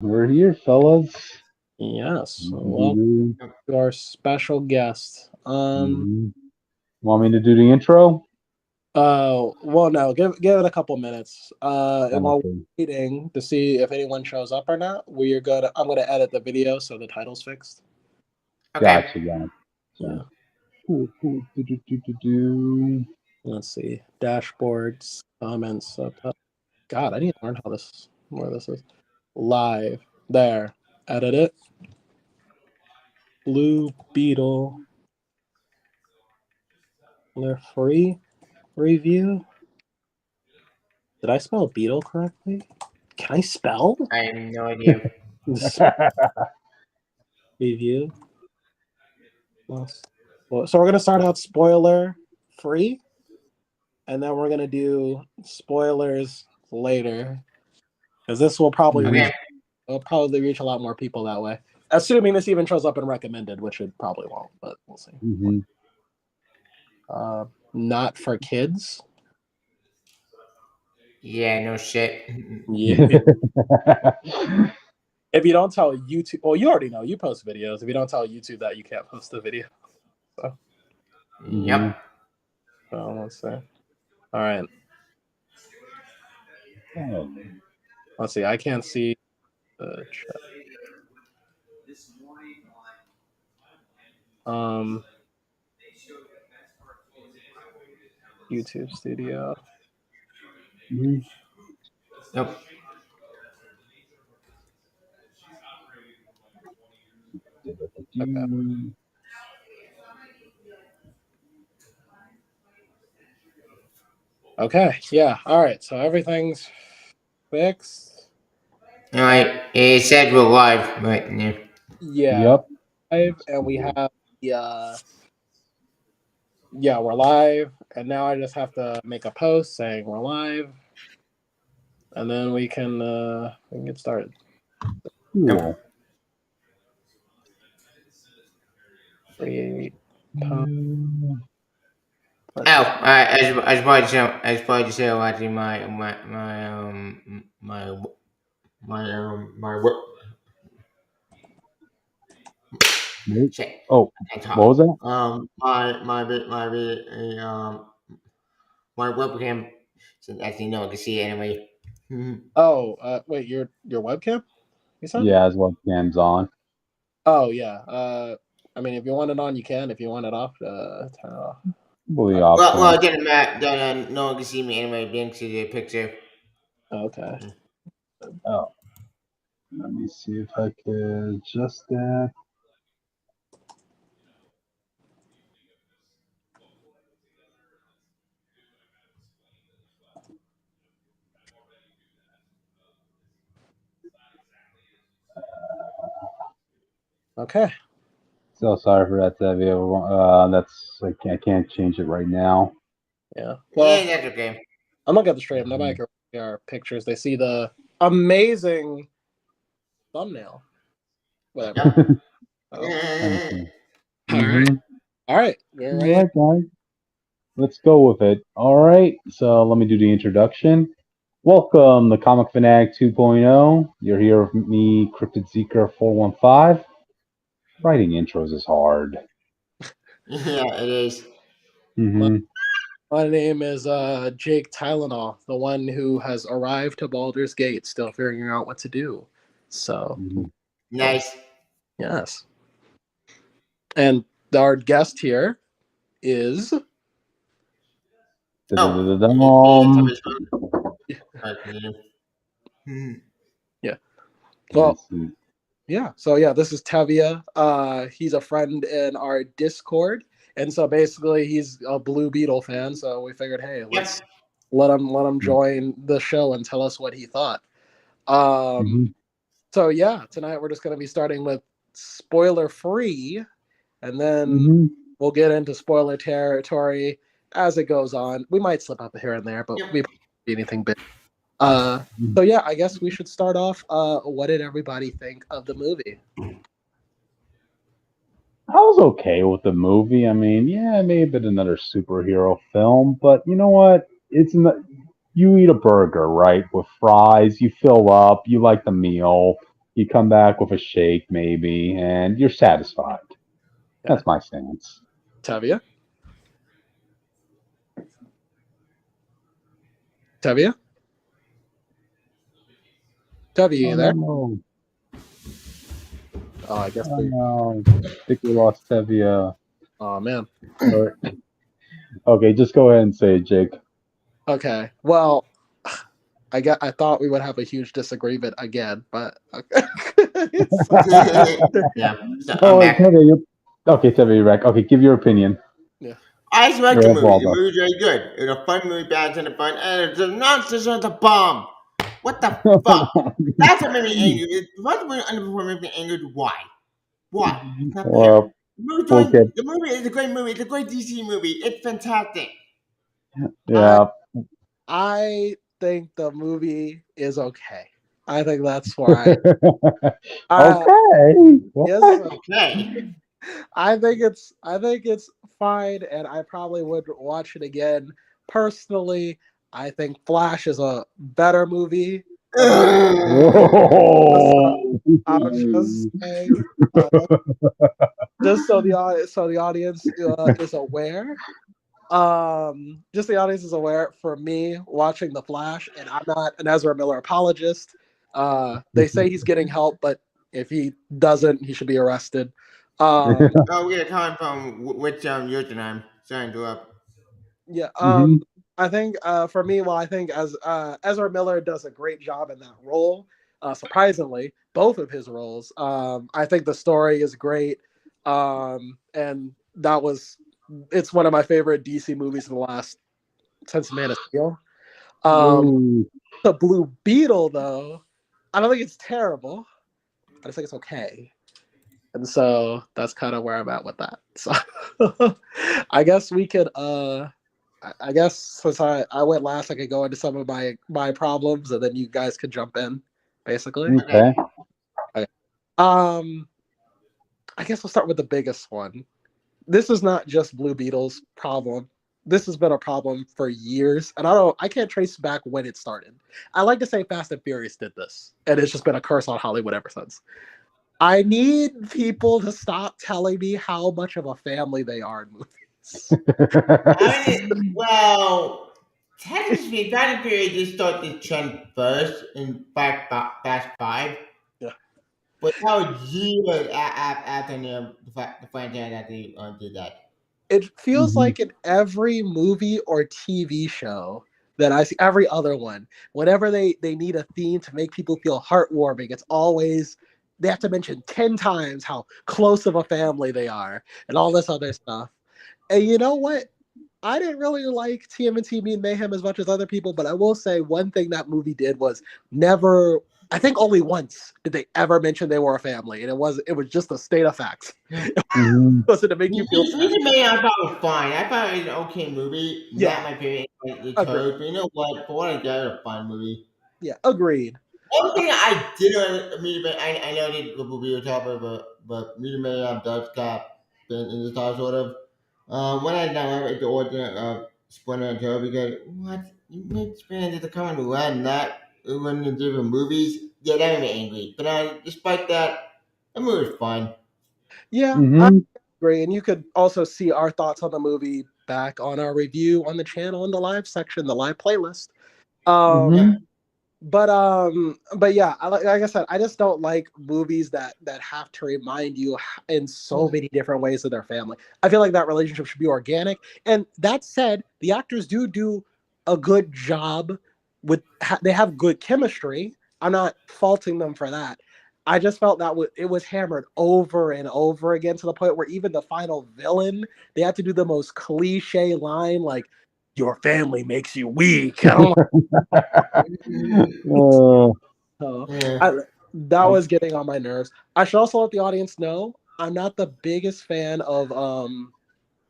We're here, fellas. Yes. Well, Mm-hmm. to our special guest. Want me to do the intro? Well, no, give it a couple minutes. And while Okay. we're waiting to see if anyone shows up or not, I'm gonna edit the video so the title's fixed. Okay. Gotcha. Yeah. Cool. Do. Let's see. Dashboards, comments, subtitles. God, I need to learn where this is. Live. There. Edit it. Blue Beetle. They're free review. Did I spell beetle correctly? Can I spell? I have no idea. Review. Well, so we're gonna start out spoiler free, and then we're gonna do spoilers later, because this will probably Okay. reach a lot more people that way. Assuming this even shows up in recommended, which it probably won't, but we'll see. Mm-hmm. Not for kids. Yeah, no shit. Yeah. If you don't tell YouTube, well, you already know you post videos. If you don't tell YouTube that, you can't post the video. So. Yep. So let's see. All right. Let's see. I can't see the chat. YouTube Studio. Yep. Okay. Yeah. All right. So everything's fixed. All right. It said we're live, right? Yeah. Yep. Live, and we have the. Yeah, we're live, and now I just have to make a post saying we're live, and then we can get started. Cool. Create. Oh, I was about to say watching my work. Shit. Oh, what was that? My webcam. So actually, no one can see it anyway. Oh, wait, your webcam? You said? Yeah, as webcam's on. Oh yeah. I mean, if you want it on, you can. If you want it off, turn it off. Well, it didn't matter. No one can see me anyway. Didn't see the picture. Okay. Oh, let me see if I can adjust that. Okay. So sorry for that, That's I can't change it right now. Yeah. Well, Yeah, that's okay. I'm looking at the stream. Nobody can see our pictures. They see the amazing thumbnail. Whatever. All right. All right. We're ready. All right, guys. Let's go with it. All right. So let me do the introduction. Welcome to Comic Fanatic 2.0. You're here with me, Cryptid Seeker 415. Writing intros is hard. Yeah, it is. My name is Jake Tylenol, the one who has arrived to Baldur's Gate, still figuring out what to do. So Nice. Yes. And our guest here is. Yeah. Well, yeah. So yeah, this is Tevia. He's a friend in our Discord, and so basically he's a Blue Beetle fan. So we figured, hey, let's let him join the show and tell us what he thought. So yeah, tonight we're just going to be starting with spoiler free, and then we'll get into spoiler territory as it goes on. We might slip up here and there, but we won't be anything big. So yeah, I guess we should start off. What did everybody think of the movie? I was okay with the movie. I mean, yeah, it may have been another superhero film, but you know what? It's not. You eat a burger, right, with fries. You fill up. You like the meal. you come back with a shake maybe, and you're satisfied. That's my stance. Tevia? Tevia? Tevia, you there? No. Oh, I guess Oh we. no. I think we lost Tevia. Oh man. Okay, just go ahead and say it, Jake. Okay. Well, I thought we would have a huge disagreement again, but okay. Yeah, so I'm Oh, back. Tevia, okay, Tevia, you're back. Okay, give your opinion. Yeah. I just like Or the have movie. The Waldo. movie's very good. It's a fun movie, bad and fun, and it's a nonsense on the bomb. What the fuck? That's what made me angry. What movie underperforming made me angry? Why? Why? It's not fair. Well, okay, The movie is a great movie. It's a great DC movie. It's fantastic. I yeah. I think the movie is okay. I think that's why I Okay. yes, What? Okay. I think it's fine, and I probably would watch it again. Personally, I think Flash is a better movie than the. So Whoa. I'm just saying, uh, just so the audience is aware. Just the audience is aware. For me, watching The Flash, and I'm not an Ezra Miller apologist. They say he's getting help, but if he doesn't, he should be arrested. Um, Oh, we got a comment from which username. Sorry to interrupt. Yeah. Mhm. I think for me, well, I think as Ezra Miller does a great job in that role. Surprisingly, both of his roles. I think the story is great, and that was it's one of my favorite DC movies in the last since Man of Steel. Um, Ooh. the Blue Beetle, though, I don't think it's terrible. I just think it's okay. And so that's kind of where I'm at with that. So I guess we could I guess since I went last, I could go into some of my problems, and then you guys could jump in, basically. Okay. Okay. Okay. Um, I guess we'll start with the biggest one. This is not just Blue Beetle's problem. This has been a problem for years, and I can't trace back when it started. I like to say Fast and Furious did this, and it's just been a curse on Hollywood ever since. I need people to stop telling me how much of a family they are in movies. I mean, well, technically, Fast Period did start the trend first in Fast Five, Yeah. but that was years after the franchise that they did that. It feels Mhm. like in every movie or TV show that I see, every other one, whenever they need a theme to make people feel heartwarming, it's always they have to mention 10 times how close of a family they are and all this other stuff. And you know what? I didn't really like TMNT Mean Mayhem as much as other people, but I will say one thing that movie did was never. I think only once did they ever mention they were a family, and it was just a state of facts. Yeah. Mhm. It wasn't to make you feel sad. Reason Man, I thought was fine. I thought it was an okay movie. Not Yeah, my favorite, like the agreed. Toad, but you know what? For what I got, it was a fun movie. Yeah, agreed. One thing I did I know that we were talking about, but Media Man does got been in the style sort of. When I know the origin of Splinter and Joe because what you made Splinter to come and run that when you do the movies, yeah, that made me angry. But despite that, the movie was fun. Yeah, I Mhm. agree. And you could also see our thoughts on the movie back on our review on the channel in the live section, the live playlist. Um, Yeah. Mhm. but yeah, like I said, I just don't like movies that have to remind you in so many different ways of their family. I feel like that relationship should be organic. And that said, the actors do a good job with they have good chemistry. I'm not faulting them for that. I just felt that it was hammered over and over again to the point where even the final villain, they had to do the most cliche line like "Your family makes you weak." I don't Oh, so Yeah. I, that was getting on my nerves. I should also let the audience know I'm not the biggest fan of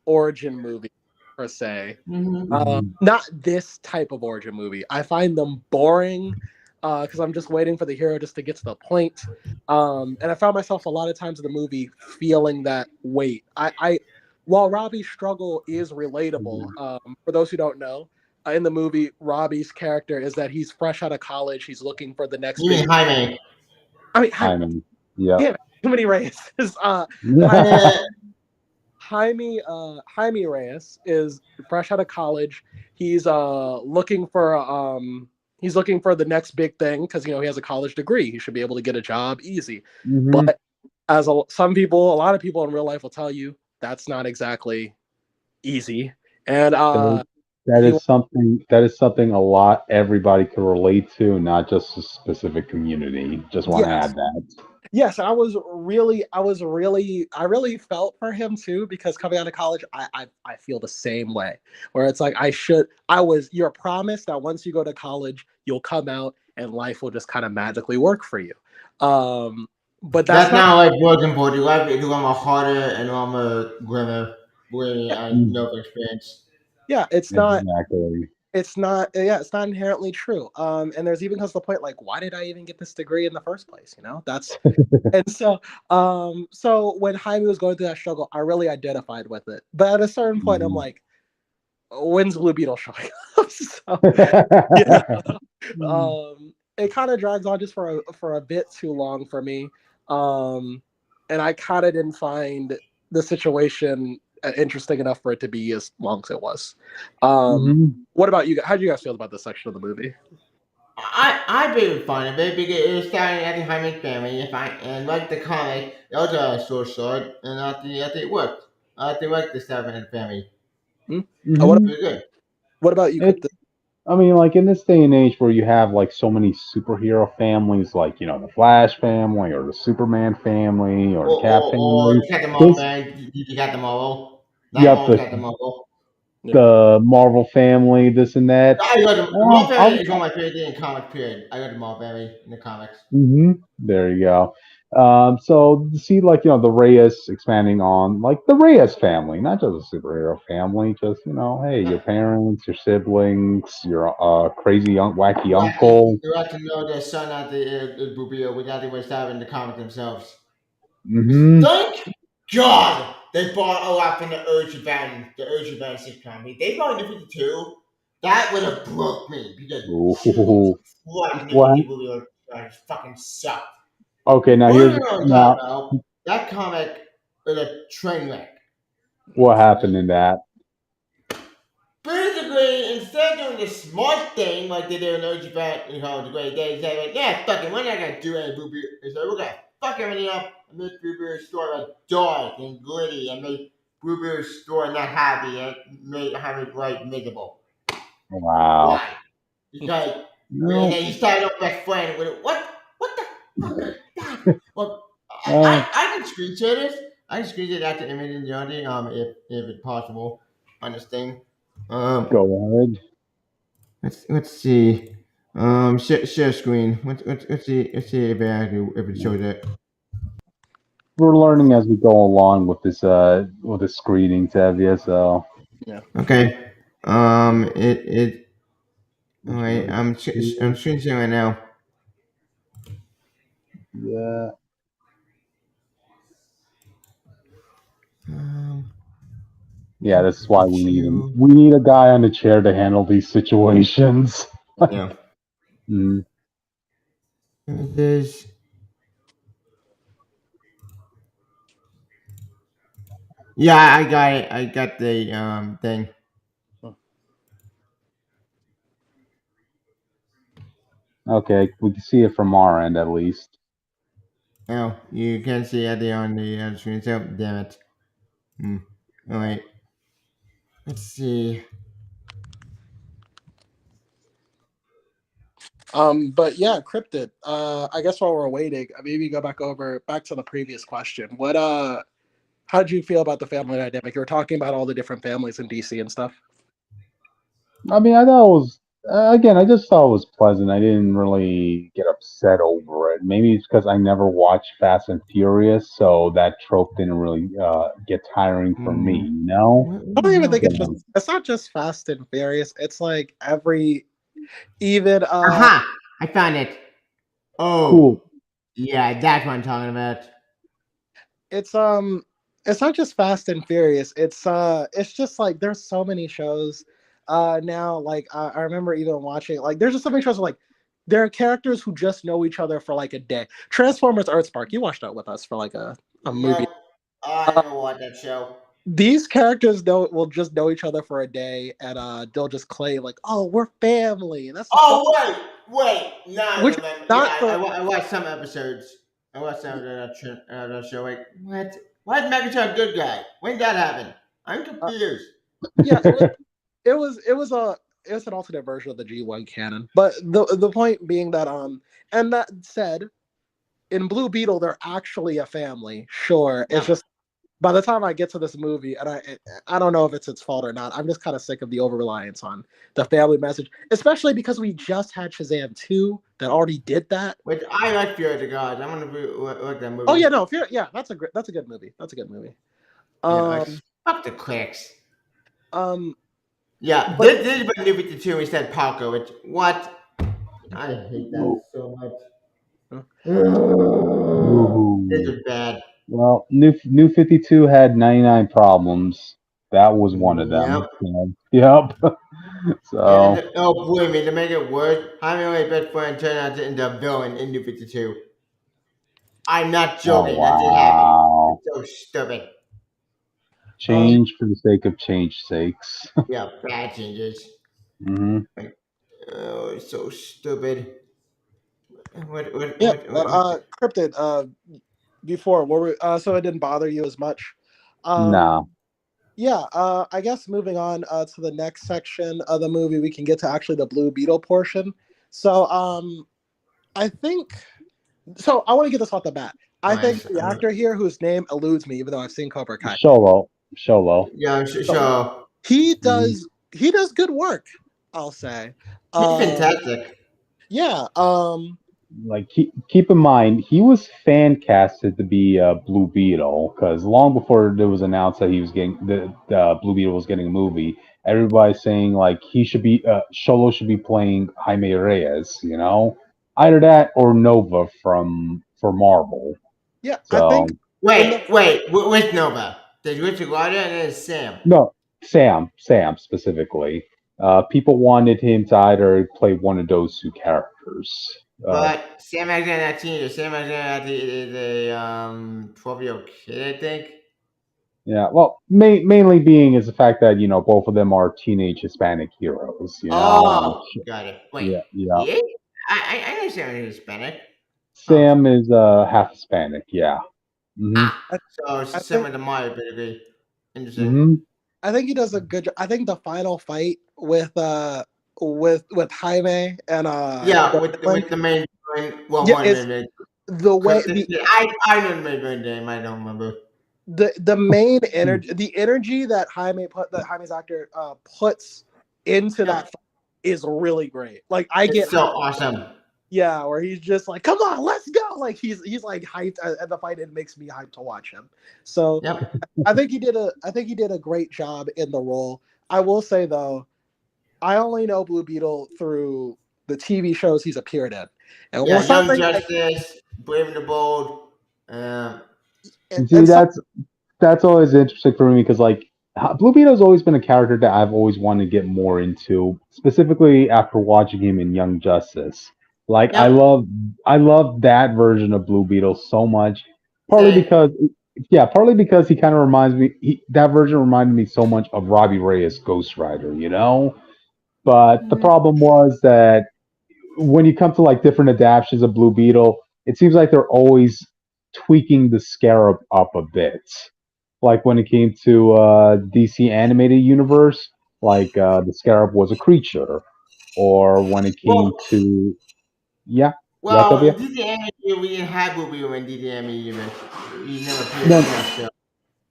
origin movies per se. Mm-hmm. mhm. Not this type of origin movie. I find them boring because I'm just waiting for the hero just to get to the point. And I found myself a lot of times in the movie feeling that weight. While Robbie's struggle is relatable, for those who don't know, in the movie, Robbie's character is that he's fresh out of college. He's looking for the next You big. mean Jaime? I mean, Hyman. Yeah. damn it, too many Reyes. Yeah. Jaime Reyes is fresh out of college. He's he's looking for the next big thing because he has a college degree. He should be able to get a job easy. hmm But as a lot of people in real life will tell you, that's not exactly easy. And That, he that is something a lot everybody can relate to, not just a specific community. Just want to yes, add that. yes, I really felt for him too because coming out of college, I feel the same way. Where it's like you're promised that once you go to college, you'll come out and life will just kind of magically work for you. Um, but that's That's not. not like working for you. Like you I'm a harder and I'm a grimmer. Believe me, I Mm, know from experience. Yeah, exactly. it's not inherently true. And there's even comes to the point like, why did I even get this degree in the first place? That's and so when Jaime was going through that struggle, I really identified with it. But at a certain point, I'm Mhm. like, when's Blue Beetle showing up? So yeah, it kind of drags on just for a bit too long for me. And I kind of didn't find the situation interesting enough for it to be as long as it was. Mhm. What about you? How do you guys feel about this section of the movie? I been fond of it because it was starting at the Hyman family, and like the comic, it was a short, and I think it worked. I think like the stuff in the family. Hmm? Uh, what Mhm. Pretty good. what about you, It Crypto? I mean, like in this day and age where you have like so many superhero families, like the Flash family or the Superman family or the Cap Or family. Captain Marvel, This, man. You got the Marvel. Not yep, all Captain Marvel. Yeah. the Marvel family, this and that. I got the Marvel family I'm is one of my favorite things in comic period. I got the Marvel family in the comics. There you go. So see, like the Reyes expanding on like the Reyes family, not just a superhero family. Just hey, your parents, your siblings, your crazy, wacky uncle. You have to know their son at the Bubio without even having the comic themselves. Mm-hmm. Thank God they bought a lot from the Urge Van sitcom. If they bought the 52, that would have broke me because Jesus Ooh. Christ, New What? 52 Bubio fucking sucked. Okay, now Only here's know what I'm talking now about. That comic was a train wreck. what happened Like, in that. basically, instead of doing the smart thing like they did in OG Bat, the great days, they like, yeah, fuck it, we're not gonna do any boo boo. So we're gonna fuck everything up and make Boo Boo's store like dark and gritty and make Boo Boo's store not happy and make Harry Bright miserable. Wow. Why? Because and No. then he started off my friend with what the fuck is that? Well, Uh, I can screenshot this. I can screenshot that to image in Johnny, if it's possible on this thing. Um, go ahead. let's see. Share screen. Let's see if it shows it. We're learning as we go along with this screening, Tevia. So Yeah. Okay. It. All right. I'm screen sharing right now. yeah. Um, Yeah, that's why we need him. two. We need a guy on the chair to handle these situations. Yeah. Mm. There's. Yeah, I got it. I got the thing. Okay, we can see it from our end at least. Oh, you can't see it there on the screen. So damn it. Hmm. All right. Let's see. But yeah, Cryptid. I guess while we're waiting, maybe go back to the previous question. How did you feel about the family dynamic? You were talking about all the different families in DC and stuff. I mean, I thought it was again. I just thought it was pleasant. I didn't really get upset over it. Maybe it's because I never watched Fast and Furious, so that trope didn't really get tiring for me. Hmm. You know? I What don't the even hell? think it's not just Fast and Furious. It's like even Aha! I found it. Oh, Cool. yeah, that's what I'm talking about. it's it's not just Fast and Furious. It's just like there's so many shows now. Like I remember even watching like there's just so many shows like there are characters who just know each other for like a day. Transformers Earthspark, you watched that with us for like a movie. Yep. Oh, I Uh, never watched that show. these characters will just know each other for a day, and they'll just claim like, "Oh, we're family," and that's the fun. Oh wait. Now I Which is remember. Yeah, not the I watched some episodes. I watched some of that show. Like what? Why is Megatron a good guy? When did that happen? I'm uh, confused. yeah. It was an alternate version of the G1 canon. But the point being that and that said, in Blue Beetle they're actually a family. Sure, it's Yep. just by the time I get to this movie, and I don't know if it's its fault or not. I'm just kind of sick of the over reliance on the family message, especially because we just had Shazam 2 that already did that. Which I like Fear of the Gods. I'm gonna look that Oh yeah, movie. no, that's a good movie. That's a good movie. Yeah, like Um, fuck the clicks. um, Yeah, but this is New 52 instead Paco. Which what? I hate that so much. This Ooh. is bad. Well, New 52 had 99 problems. That was one of Yep. them. Yep. So, Oh, believe me, to make it worse, Jaime best friend turned out to end up villain in New 52. I'm not oh joking. That did happen. wow. It's so stupid. um, Change for the sake of change sakes. Yeah, bad changes. hmm Like, oh, it's so stupid. yeah, but What? Cryptid, before so it didn't bother you as much. Um, Nah. yeah, I guess moving on to the next section of the movie, we can get to actually the Blue Beetle portion. So, I think so. I want to get this off the bat. I think Nice. the actor here, whose name eludes me, even though I've seen Cobra Kai, Sholo. Sholo. Yeah, so sure. Mhm. he does good work. I'll say. He's Um, fantastic. yeah. Like keep in mind he was fan casted to be Blue Beetle because long before it was announced that he was getting the Blue Beetle was getting a movie, everybody's saying like he should be Sholo should be playing Jaime Reyes, either that or Nova from for Marvel. Yeah, I think So in the With Nova. There's Richard Ryder and then there's Sam. no, Sam specifically. People wanted him to either play one of those two characters. Uh, But Sam Alexander, not teenager. Sam Alexander is a 12-year-old kid, I think. Yeah, well, mainly being is the fact that both of them are teenage Hispanic heroes. And Oh, got it. Wait, yeah, yeah. he is? I know Sam is Hispanic. Oh, Sam is half Hispanic. Yeah. Mhm. ah. I, So I it's think similar to Mario, basically. Interesting. Mhm. I think he does a good job. I think the final fight with Jaime and Yeah, the villain, with the main villain, well, yeah, one it's minute. the way Cryptic. Yeah, I know the main villain name. I don't remember. the main energy, the energy that Jaime's actor puts into that Yep, fight is really great. Like I get it's so hyped. awesome. Yeah, where he's just like, "Come on, let's go!" Like he's like hyped at the fight. It makes me hyped to watch him. So Yep. I think he did a great job in the role. I will say though, I only know Blue Beetle through the TV shows he's appeared in, and Yeah, well, Young something like Justice, Brave and the Bold. Um, See, and some that's always interesting for me because like Blue Beetle's always been a character that I've always wanted to get more into, specifically after watching him in Young Justice. Like yep. I love that version of Blue Beetle so much. Partly Same. because yeah, partly because he kind of reminds me that version reminded me so much of Robbie Reyes Ghost Rider. But the Mm, problem was that when you come to like different adaptations of Blue Beetle, it seems like they're always tweaking the Scarab up a bit. Like when it came to DC animated universe, like the Scarab was a creature, or when it came Well, to yeah, yeah, well, Tobias? in DDM, we didn't have Booby in DDM even. He never appeared in No, that show.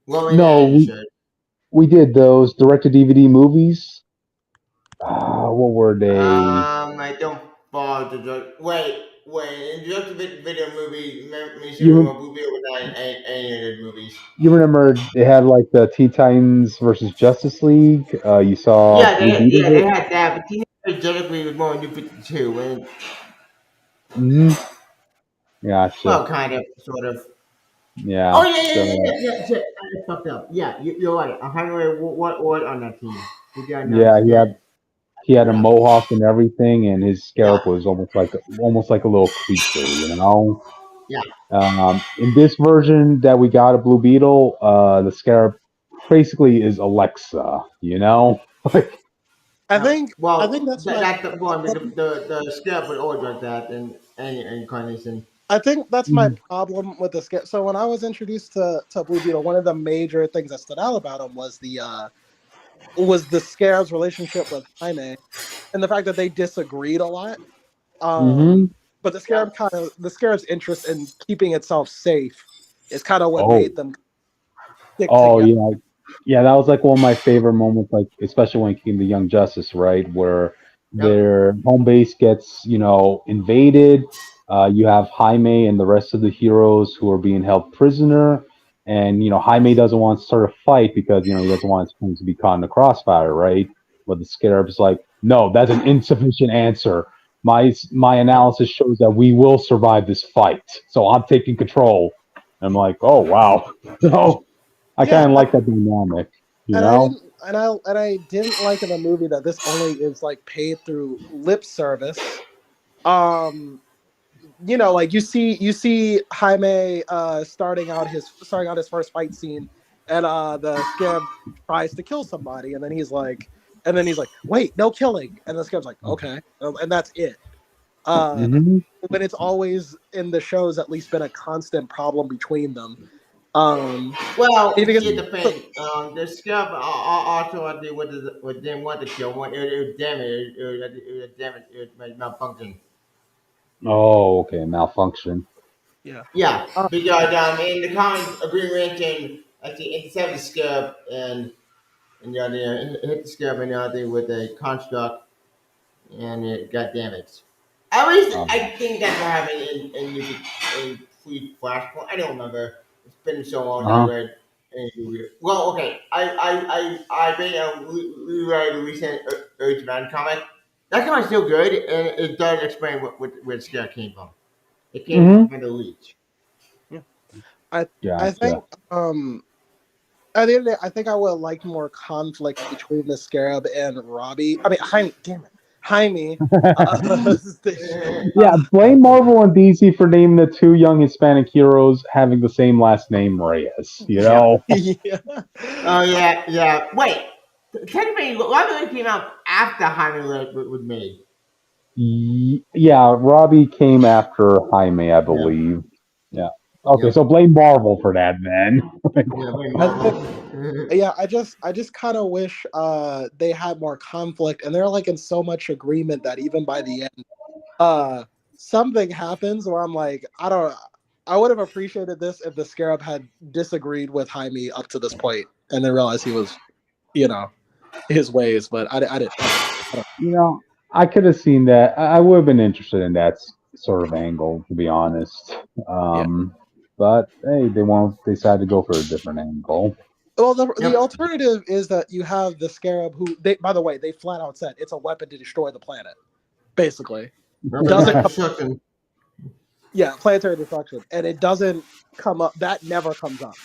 Well, in the no, animated show. we did those direct to DVD movies. What were they? I don't follow the drug. Wait. In the video movie, me sure You Booby was not in animated movies. you remember they had like the Teen Titans versus Justice League. You saw Blue Yeah, they Beetle. had that, but Teen Energetically was more New 52. When, Mm-hmm. Gotcha. well, kind of, sort of. Oh, Yeah. So shit. I fucked up. Yeah, you're right. 100 what on that team? Who got yeah, numbers again? He had a Yeah. mohawk and everything, and his Yeah. scarab was almost like a little creature, you know. Yeah. In this version that we got of Blue Beetle, the scarab basically is Alexa, you know. Like, I think I think Well, that's my that's the point. problem. The script would always like that in any incarnation. I think that's my mhm, problem with the sketch. So when I was introduced to Blue Beetle, one of the major things that stood out about him was the Scarab's relationship with Jaime and the fact that they disagreed a lot. mhm. But the Scarab's interest in keeping itself safe is kind of what Oh, made them stick oh together. yeah, yeah. That was like one of my favorite moments, like especially when it came to Young Justice, right, where Yep. their home base gets invaded. You have Jaime and the rest of the heroes who are being held prisoner, and Jaime doesn't want to start a fight because he doesn't want his friends to be caught in the crossfire, right? But the Scarab's like, no, that's an insufficient answer. My analysis shows that we will survive this fight, so I'm taking control. I'm like, oh wow. So I Yeah, kind of like that dynamic, you know? and I didn't like in the movie that this only is like paid through lip service. Um, like you see Jaime starting out his first fight scene, and the Scarab tries to kill somebody, and then he's like, wait, no killing, and the Scarab's like, okay, and that's it. Uh, Hmm. when it's always in the shows at least been a constant problem between them. Um, Well, because here's the thing. The script also what didn't want to kill one. It was damaged. It was damaged. It was malfunction. Oh, okay, malfunction. yeah, Yeah, uh, because in the comic, a Green Lantern actually intercepted the scarab and hit the scarab and with a construct and it got damaged. At least I think that's what happened in Free Flashpoint. I don't remember. It's been so long that I Uh-huh. read any movie. Well, okay. I read reread a recent Urge Man comic. That comic's still good, and it does explain where the scare came from. It came Hmm. from the leech. yeah. I I Gotcha. think at the end of the day, I think I would have liked more conflict between the Scarab and Robbie. I mean, Jaime, damn it, Jaime. Yeah, Uh, blame Marvel and DC for naming the two young Hispanic heroes having the same last name, Reyes. You yeah, know? yeah. Oh yeah, yeah. Wait, technically, Robin came out after Jaime was made. Yeah, Robbie came after Jaime, I Yeah, believe. Yeah. Okay, yeah, so blame Marvel for that then. yeah. Very I think, Marvel. yeah, I just kind of wish they had more conflict, and they're like in so much agreement that even by the end, uh, something happens where I'm like, I don't. I would have appreciated this if the Scarab had disagreed with Jaime up to this point, and then realized he was, you know, his ways. But I don't. You know, I could have seen that. I would have been interested in that sort of angle, to be honest. Yeah. But hey, they won't decide to go for a different angle. Well, the Yep. alternative is that you have the Scarab, who they, by the way, they flat out said it's a weapon to destroy the planet. Basically, Robin doesn't got come, destruction. yeah, planetary destruction, and it doesn't come up. That never comes up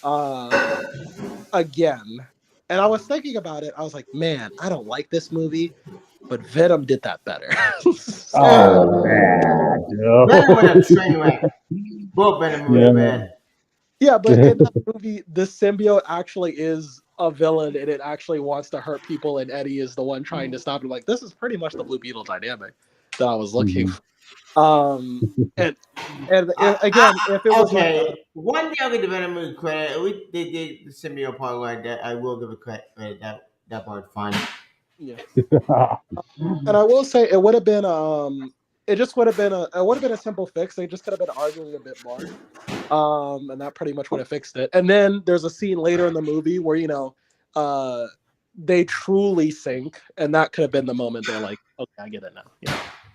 uh, again. And I was thinking about it. I was like, man, I don't like this movie, but Venom did that better. Oh Ugh. man, Venom was a dude. train wreck. Both Venom movies are Yeah. bad. Yeah, but in that movie, the symbiote actually is a villain, and it actually wants to hurt people, and Eddie is the one trying to stop it. Like, this is pretty much the Blue Beetle dynamic that I was looking Mhm. for. Um, and again, if it was like Okay, one thing I'll give the Venom movie credit. At least they did the symbiote part like that. I will give a credit. That part fine. yeah, and I will say it would have been it just would have been a simple fix. They just could have been arguing a bit more, and that pretty much would have fixed it. And then there's a scene later in the movie where uh, they truly sync, and that could have been the moment they're like, okay, I get it now.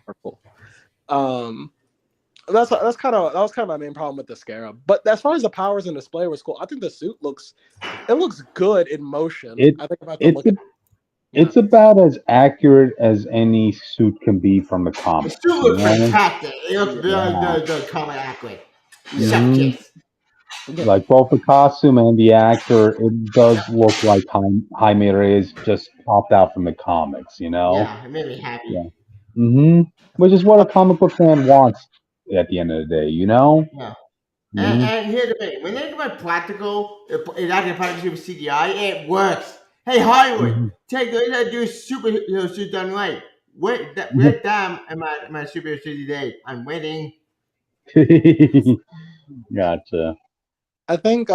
We're cool. Um, that was kind of my main problem with the Scarab. But as far as the powers and display was cool, I think the suit looks good in motion. it I think I have to it's look a, at yeah. it's about as accurate as any suit can be from the The comics. suit You looks know? fantastic. It looks Yeah. very, Yeah. very, very common accurate. Yeah. Chef Hmm. kiss. Yeah. Like both the costume and the actor, it does look like Jaime Reyes just popped out from the comics, you know? Yeah, it made me happy. Yeah. hmm Which is what a comic book fan wants at the end of the day, you know? Yeah. hmm And here's the thing: when they do my practical, it actually practical with CGI, it works. Hey Hollywood, hmm take those that do superhero suit done right. Wait down in my superhero suit today. I'm waiting. Gotcha. I think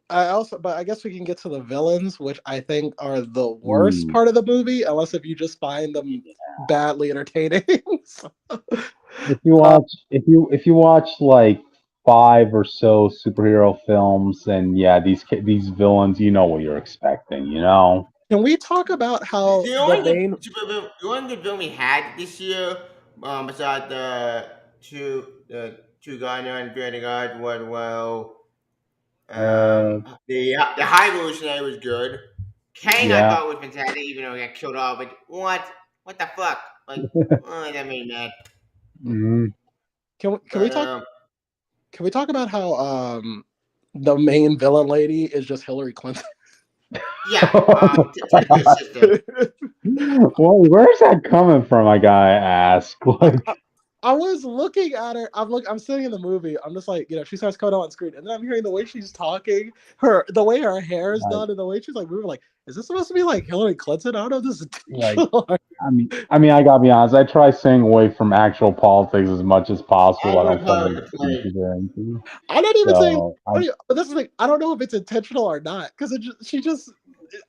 I also, but I guess we can get to the villains, which I think are the worst Mm. part of the movie, unless if you just find them badly entertaining. So, uh, If you watch like five or so superhero films, and yeah, these villains, you know what you're expecting, you know. can we talk about how The the only main? the only good film we had this year, besides the two Gunner and Three God, was Uh, the High Evolutionary was good. Kane I yeah. thought was fantastic, even though he got killed off. But what the fuck? Like, oh, that made me mad. hmm Can we But talk? Can we talk about how the main villain lady is just Hillary Clinton? yeah, Teddy's sister. Well, where's that coming from? I gotta ask. Like, I, I was looking at her. I'm sitting in the movie. I'm just like, she starts coming on screen, and then I'm hearing the way she's talking, the way her hair is like, done, and the way she's like moving. Like, is this supposed to be like Hillary Clinton? I don't know if this is like, intentional. I gotta be honest. I try staying away from actual politics as much as possible. I'm I going don't to find call it it the to be play. super into. I'm not even saying. So But this is like, I don't know if it's intentional or not because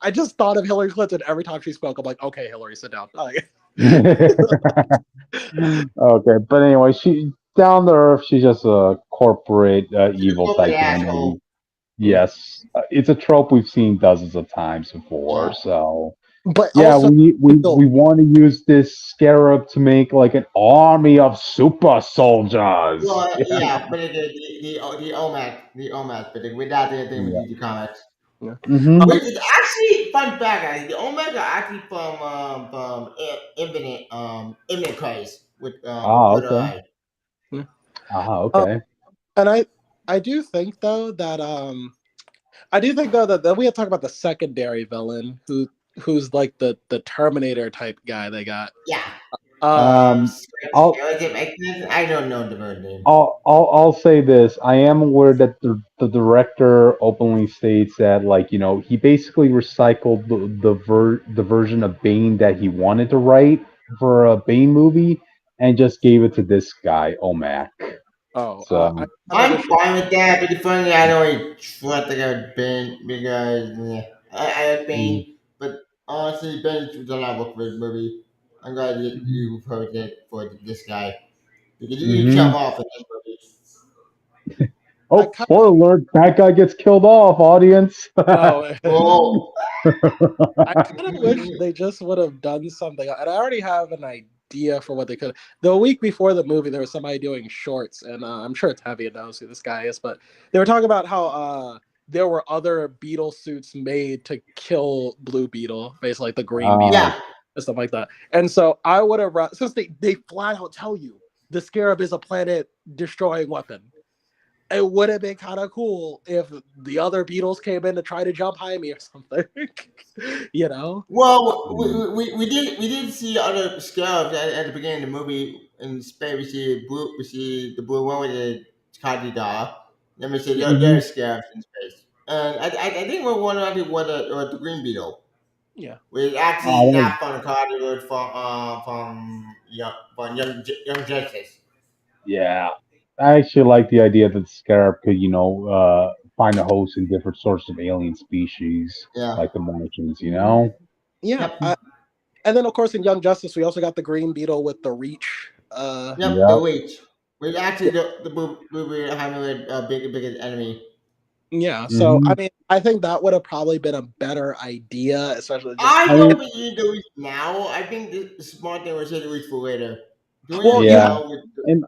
I just thought of Hillary Clinton every time she spoke. I'm like, okay, Hillary, sit down. Like, okay, but anyway, she down to earth. She's just a corporate She's a evil corporate tycoon. asshole. yeah. Yes, it's a trope we've seen dozens of times before. Yeah. So But yeah, also, we want to use this scarab to make like an army of super soldiers. Well, yeah, but the OMAC, but without anything with Yeah. the comics. yeah. hmm Which is actually fun fact, guys. The Omega are actually Infinite Crisis with Ah, Third okay. Eye. Yeah. Ah, Uh, okay. and I do think though that that we have to talk about the secondary villain who's like the Terminator type guy they got. Yeah. Um, Um, I'll I don't know the bird name. I'll say this. I am aware that the director openly states that, like, you know, he basically recycled the version of Bane that he wanted to write for a Bane movie and just gave it to this guy, Omac. oh, I So have an I'm issue. fine with that, but the funny I don't really trust the guy Ben because I like mm, Bane, but honestly, Ben does not work for this movie. I'm glad you heard it for this guy because you kill him hmm off in this movie. I oh, kind spoiler alert, that guy gets killed off, audience. oh, Oh, I kind of wish they just would have done something. And I already have an idea for what they could. The week before the movie, there was somebody doing shorts, and I'm sure it's heavy and knows who this guy is, but they were talking about how there were other Beetle suits made to kill Blue Beetle, basically like the Green Beetle uh, yeah. and stuff like that. And so I would have since they flat out tell you the Scarab is a planet destroying weapon. It would have been kind of cool if the other Beatles came in to try to jump Jaime or something. you know? Well, mm, we did see other scarabs at the beginning of the movie. In space, we see the blue one with the Kadida. Then we see Yeah. the mhm. scarabs in space. And I think we're one of the was the green beetle. Yeah. We Uh, actually that not from the Hollywood from Young Justice. Yeah, I actually like the idea that the Scarab could, you know, find a host in different sorts of alien species, Yeah. like the Martians. You know. Yeah. Yep. And then, of course, in Young Justice, we also got the Green Beetle with the Reach. Yep. The Yep. witch. We actually Yeah. the movie having a biggest enemy. Yeah. So, I hmm mean, I think that would have probably been a better idea, especially just. I I don't mean, think you need to reach now. I think the smart thing was to reach for later. Doing Well, it you. yeah, now with and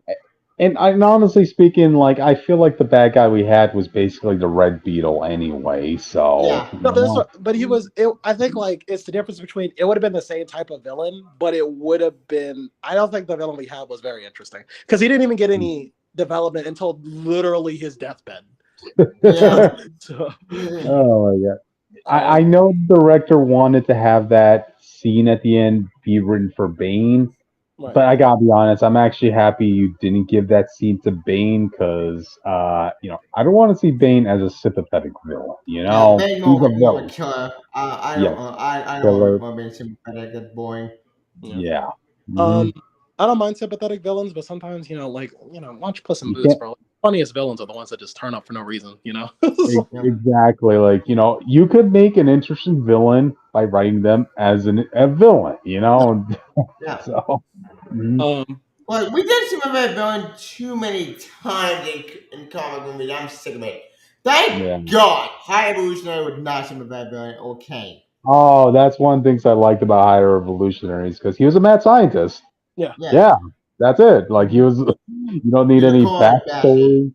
and honestly speaking, like I feel like the bad guy we had was basically the Red Beetle anyway. So yeah. you No, know. but he was. I think like it's the difference between it would have been the same type of villain, but it would have been. I don't think the villain we had was very interesting because he didn't even get any. development until literally his deathbed. Yeah. So, Oh my god. I um, know the director wanted to have that scene at the end be written for Bane, right. but I gotta be honest, I'm actually happy you didn't give that scene to Bane because, I don't want to see Bane as a sympathetic villain. Yeah, Bane He's a more of a villain. killer. Yes, I don't killer. want to be sympathetic. That's boring. Yeah. Yeah. Um, hmm I don't mind sympathetic villains, but sometimes watch Puss in You Boots, can't. bro. Funniest villains are the ones that just turn up for no reason. Yep. Exactly. Like, you could make an interesting villain by writing them as a villain, Yeah. So, mhm. um, Well, we did Superman villain too many times in comic movies. I'm sick of it. Thank Yeah. God, High Evolutionary would not Superman villain. Okay. Oh, that's one of the things I liked about Higher Revolutionaries because he was a mad scientist. yeah. Yeah. Yeah, that's it. Like he Mm-hmm. was. You don't need any Unicorn bastard. backstory.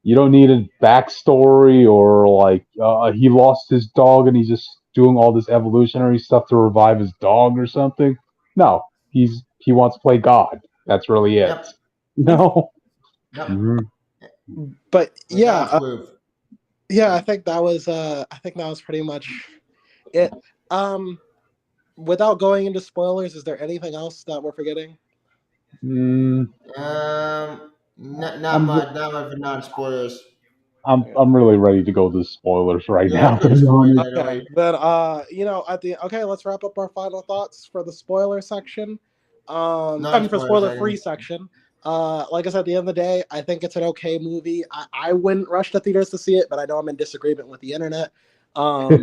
You don't need a backstory or like he lost his dog and he's just doing all this evolutionary stuff to revive his dog or something. No, he wants to play God. That's really it. Yep. Yeah. Yep. Mhm. But With yeah, God's proof. yeah, I think that was pretty much it. Um, without going into spoilers, is there anything else that we're forgetting? Mm, Not I'm much. Not much for non spoilers. Yeah. I'm really ready to go to spoilers right Yeah, now. I'm To pretty be spoiled honest. Okay, anyway. then let's wrap up our final thoughts for the spoiler section. I Non mean for spoilers, spoiler I free think. section. Like I said, at the end of the day, I think it's an okay movie. I wouldn't rush to theaters to see it, but I know I'm in disagreement with the internet. Um,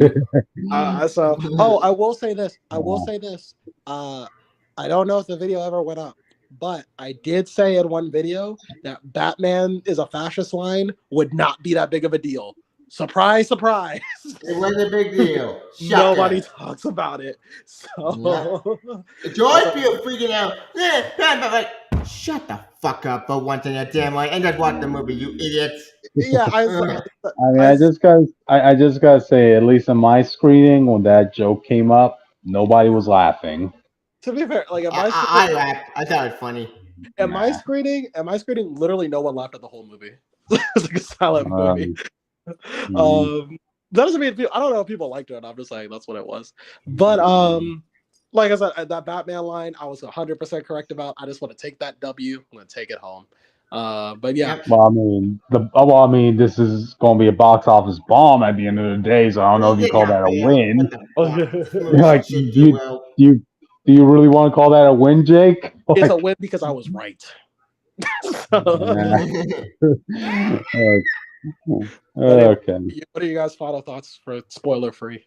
I will say this. I will Uh, say this. I don't know if the video ever went up, but I did say in one video that Batman is a fascist line would not be that big of a deal. Surprise, surprise. It wasn't a big deal. Nobody Shocker. talks about it. Yeah. So, George people freaking out. Like, shut the fuck up for once in your damn life and just watch the movie, you idiots. yeah, Uh, I mean, I, I just gotta say, at least in my screening, when that joke came up, nobody was laughing. to be fair, like I laughed. I thought it was funny. Nah. at my screening, literally no one laughed at the whole movie. It's like a silent movie. Um, mm, Um, that doesn't mean I don't know if people liked it. I'm just saying that's what it was. But like I said, that Batman line, I was 100% correct about. I just want to take that W. I'm gonna take it home. But yeah, Yep. this is gonna be a box office bomb at the end of the day, so I don't know if you They call got that a bam. What win. the fuck? This movie Like, do should do you well. do you do you really want to call that a win, Jake? it's a Like, win because I was right. nah. But anyway, Okay. what are you guys' final thoughts for spoiler free?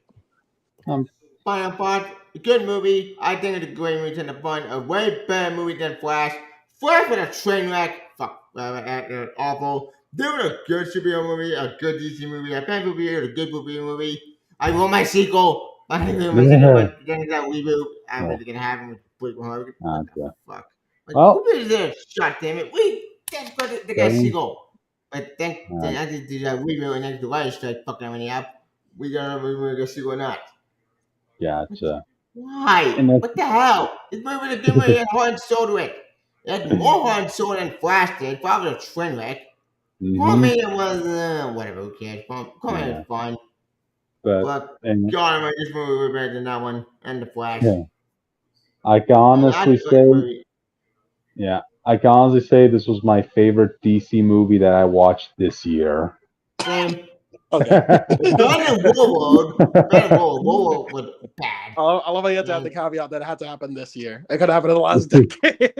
Um, Final part, a good movie. I think it's a great movie and a fun. A way better movie than Flash. Flash was a train wreck. Fuck, awful. They were a good superhero movie, a good DC movie, a bad movie, a good movie. I want my sequel. I want my sequel, yeah. but then that reboot, I'm Yeah. really gonna have him with Blake Harvey. What the Okay. fuck? Like, Well, who is there? Shot damn it. Wait, that's what the guy's then, sequel. But then uh, I just did that reboot and then the writer strike fucking everything up. We don't know if we're gonna see or not. gotcha. Why? And that's What the hell? This movie was a good movie. It had heart and soul to it. It had more heart and soul than Flash did. Probably a train wreck. For hmm me, it was whatever. Who cares? For me, it yeah, was fun. but But and God, man, this movie was better than that one and the Flash. yeah, I can And I honestly just like the say, movie. yeah, I can honestly say this was my favorite DC movie that I watched this year. Same. Okay. Better than Warlord. Better than Warlord. Warlord was bad. I love how you had to have And the caveat that it had to happen this year. It could happen in the last decade.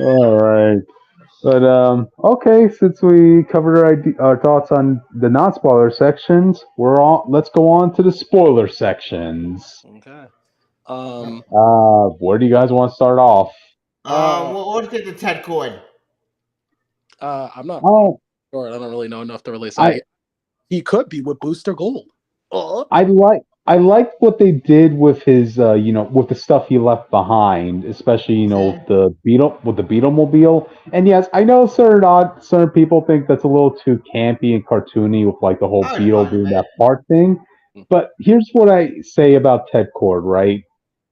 All right. But okay, since we covered our thoughts on the non-spoiler sections, let's go on to the spoiler sections. Okay. yep. Where do you guys want to start off? What is the Ted Cord? I'm not Oh, sure. I don't really know enough to really I say. He could be with Booster Gold. Oh, I like what they did with his with the stuff he left behind, especially Same. with the Beetlemobile. And yes, I know certain people think that's a little too campy and cartoony with like the whole I was Beetle fine doing with that it. fart thing. But here's what I say about Ted Cord, right?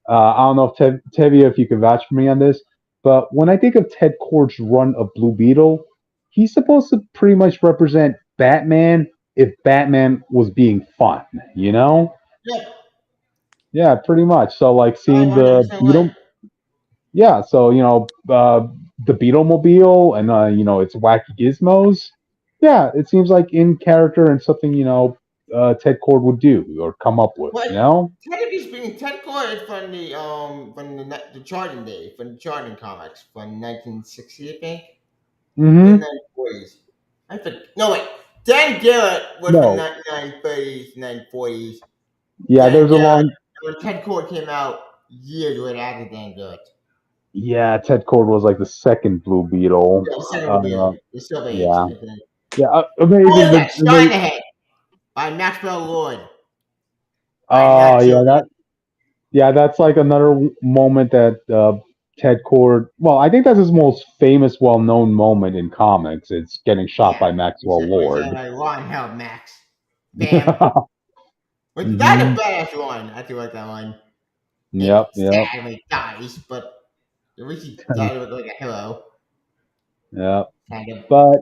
I don't know if Tevia, if you can vouch for me on this. But when I think of Ted Kord's run of Blue Beetle, he's supposed to pretty much represent Batman if Batman was being fun, you know? Yep. Yeah, pretty much. So like Oh, seeing the 100% right. Beetle, yeah. So the Beetlemobile and its wacky gizmos. Yeah, it seems like in character and something Ted Kord would do or come up with. Well, You know? technically speaking, Ted Core is from the charting day, from the charting comics from 1960, I think, in Mm-hmm. 1940s. I think no wait, Dan Garrett was from No. 1930s, 1940s. Yeah, Dan there's a Garrett, long. when Ted Core came out years right after Dan Garrett. Yeah, Ted Kord was like the second Blue Beetle. Yeah, the second reveal, the Silver Age, Yeah, I think. yeah, Oh amazing. yeah, Shine Ahead by Maxwell Lord. I Oh that yeah, killed me. that's like another moment that Ted Kord. Well, I think that's his most famous, well-known moment in comics. It's getting shot Yeah, by he said, Maxwell he said Lord. like, "Ron, help Max." Bam. Which that's a hmm badass one. I do like that one. It Yep, yep, sad when he dies, but at least he died with like a hero, yep. kind of. But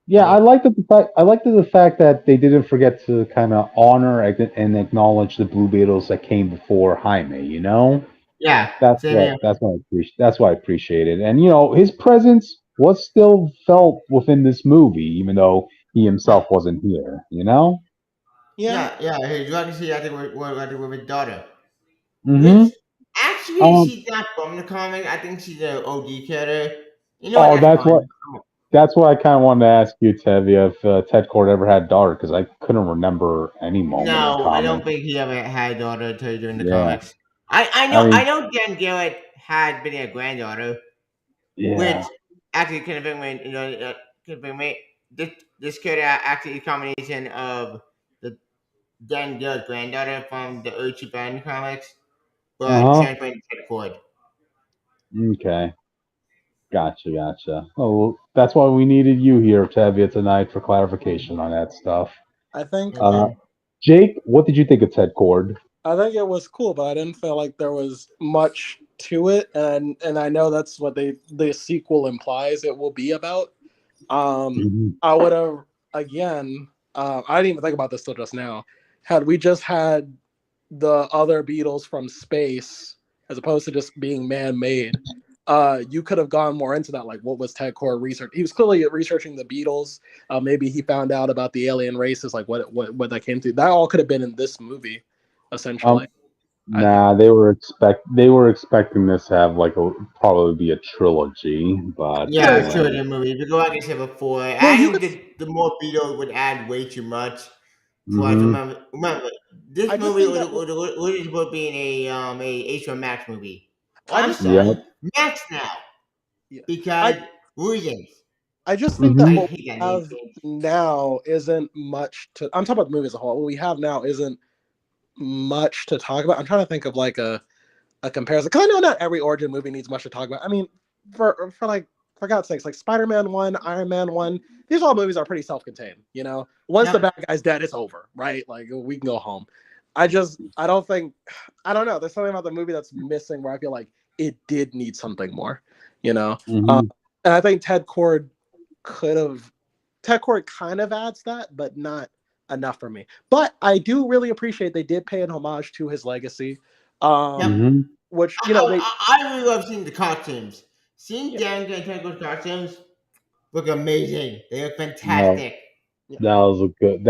yeah, Yeah, I like the fact that they didn't forget to kind of honor and acknowledge the Blue Beetles that came before Jaime. You know, yeah. that's Same what here. that's what I appreciate it. And his presence was still felt within this movie, even though he Yeah, himself wasn't here. You know. Yeah, yeah. His legacy, I think, with his daughter, which Mm-hmm. actually Um. she's not from the comic. I think she's an OG character. You know what? Oh, That's fine. that's what I kind of wanted to ask you, Tevye, if Ted Cord ever had a daughter, because I couldn't remember any moment in No, I don't comics. think he ever had a daughter until during the Yeah. comics. I I know I mean, know Dan Garrett had been a granddaughter, which yeah. actually kind of bring me, kind of bring me. This could actually a combination of the Dan Garrett granddaughter from the Uchi Band comics, but Uh huh. translated to the Ford. Okay. Gotcha. Gotcha. Oh, well, that's why we needed you here, Tevye, tonight for clarification on that stuff. I think Uh, Okay. Jake, what did you think of Ted Cord? I think it was cool, but I didn't feel like there was much to it, and I know that's what the sequel implies it will be about. Um, Mhm. I would have again. I didn't even think about this till just now. Had we just had the other Beatles from space as opposed to just being man-made, you could have gone more into that. Like, what was Ted Core research? He was clearly researching the Beatles. Maybe he found out about the alien races, like what that came to. That all could have been in this movie, essentially. Um, I think. nah, they were expecting this to have like probably be a trilogy, but Yeah, Yeah, yeah. it's true. The movie. Because like I said before, Well, I you think could. the more Beatles would add way too much. Plus, hmm remember, this I just movie think that. was supposed to be a HBO Max movie. I I'm just think. Yep. sorry, Max now Yeah. I because reasons. I just think that I hmm what hate that we name have change. now isn't much to. I'm talking about the movie as a whole. What we have now isn't much to talk about. I'm trying to think of like a comparison because I know not every origin movie needs much to talk about. I mean, for like for God's sakes, like Spider-Man 1, Iron Man 1, these all movies are pretty self-contained. Once the Yep. bad guy's dead, it's over, right? Like we can go home. I don't think I don't know. There's something about the movie that's missing where I feel like it did need something more. You know, uh, hmm and I think could have Ted Cord kind of adds that, but not enough for me. But I do really appreciate they did pay an homage to his legacy. Yep. Um, hmm which they I really love seeing the costumes. Seeing yeah, Dan and Tango's costumes look amazing. They look No, fantastic. yeah, that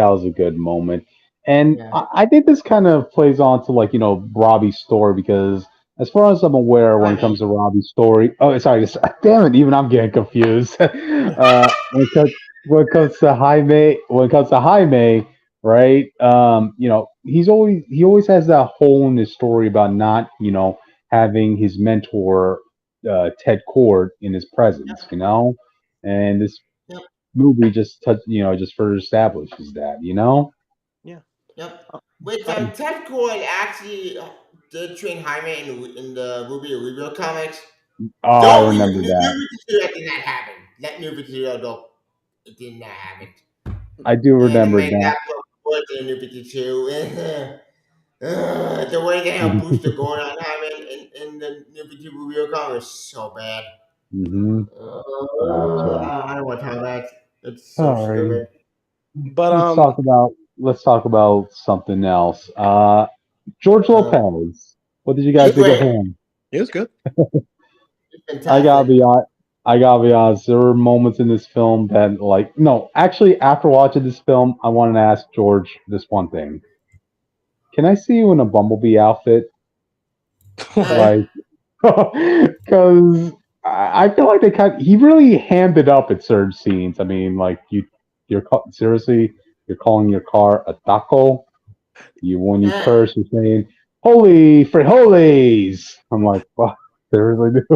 was a good moment. And Yeah. I think this kind of plays on to like, Robbie's story because as far as I'm aware, when I it comes mean, to Robbie's story, oh, sorry, damn it, even I'm getting confused. yeah, When it comes to Jaime, right? He always has that hole in his story about not, having his mentor, Ted Cord in his yep, presence, and this yep, movie just further establishes that. yeah. yep. Uh, Which I, Ted Cord actually did train Jaime in the movie Louisville comics. Oh, I Don't remember New that. 52 that did not happen. Let New 52 don't. It did not happen. I do And it remember made that. that was in New 52. The way they have Booster going on Hyman in the New 52 Louisville comics is so bad. Mm-hmm. Gotcha. I don't want to talk about it. It's so Alrighty. stupid. But Let's talk about something else. George Uh, Lopez. What did you guys he's think of great. him? it was good. He's I gotta fantastic. be hon- I gotta be honest. There were moments in this film that, like, no, actually, after watching this film, I wanted to ask George this one thing. Can I see you in a Bumblebee outfit? Eh, Like, because I feel like he really hammed it up at certain scenes. I mean, like seriously, you're calling your car a taco. When you eh, curse, you're saying "Holy frijoles." I'm like, fuck, seriously, dude.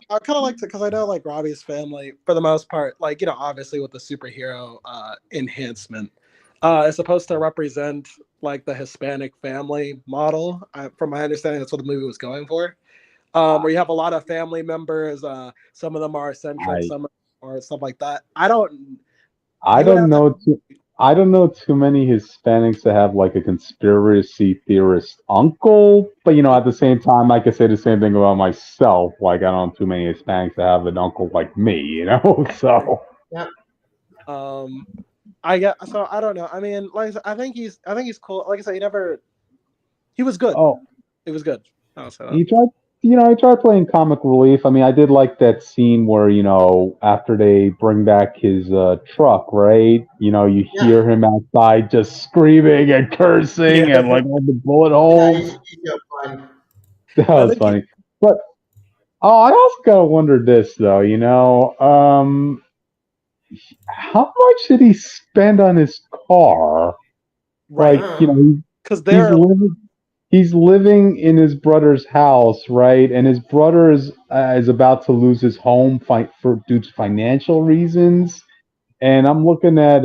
I kind of like to because I know like Robbie's family for the most part, like obviously with the superhero enhancement, is supposed to represent like the Hispanic family model. From my understanding, that's what the movie was going for. Where you have a lot of family members. Some of them are eccentric, I some or stuff like that. I don't. I You would don't have to. know too. I don't know too many Hispanics that have like a conspiracy theorist uncle, but at the same time, I could say the same thing about myself. Like, I don't know too many Hispanics that have an uncle like me. So, yep. Um, I get so I don't know. I mean, like I said, I think he's cool. Like I said, he was good. oh, It was good. I'll say that. he tried. He tried playing comic relief. I mean, I did like that scene where after they bring back his truck, right? You Yeah. hear him outside just screaming and cursing and Yeah, like all the bullet Yeah. holes. He's so fun. That I was think he, funny. But I also gotta wonder this though. How much did he spend on his car? right Like, Uh, because he's they're living he's living in his brother's house, right? And his brother is about to lose his home for due to financial reasons. And I'm looking at